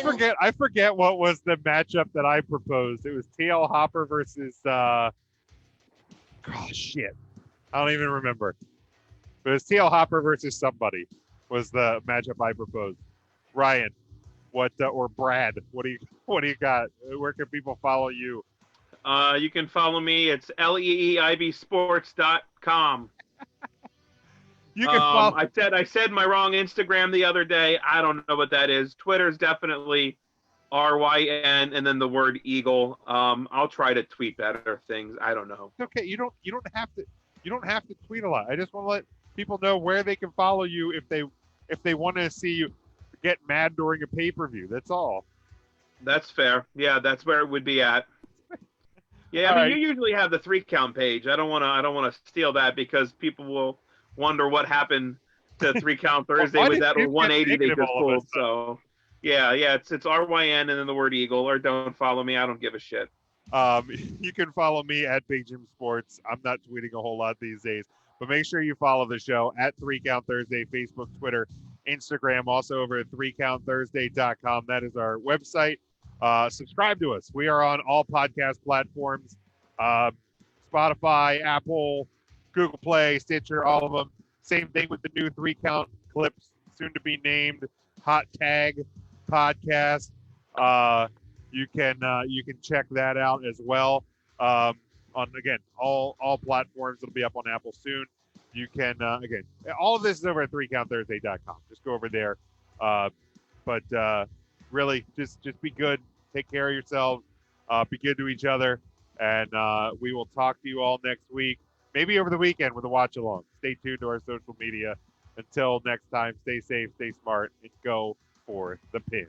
forget what was the matchup that I proposed. It was TL Hopper versus shit. I don't even remember. But it was TL Hopper versus somebody was the matchup I proposed. Ryan, or Brad, what do you got? Where can people follow you? You can follow me. It's leeibsports.com. You can follow. I said my wrong Instagram the other day. I don't know what that is. Twitter's definitely RYN and then the word Eagle. I'll try to tweet better things. I don't know. It's okay. You don't have to tweet a lot. I just want to let people know where they can follow you if they want to see you get mad during a pay-per-view. That's all. That's fair. Yeah, that's where it would be at. Yeah, All I mean, right. you usually have the 3 count page. I don't want to steal that because people will wonder what happened to 3 count Thursday Why with did that Jim get 180 they negative just all of a pulled. So, yeah, it's RYN and then the word Eagle, or don't follow me. I don't give a shit. You can follow me at Big Jim Sports. I'm not tweeting a whole lot these days, but make sure you follow the show at 3 Count Thursday, Facebook, Twitter, Instagram, also over at 3countthursday.com. That is our website. Subscribe to us. We are on all podcast platforms, Spotify, Apple, Google Play, Stitcher, all of them. Same thing with the new 3 Count Clips, soon to be named Hot Tag Podcast. You can check that out as well. On again all platforms. It'll be up on Apple soon. You can again, all of this is over at 3countthursday.com. Just go over there. But really, just be good. Take care of yourselves. Be good to each other, and we will talk to you all next week. Maybe over the weekend with a watch along. Stay tuned to our social media. Until next time, stay safe, stay smart, and go for the pin.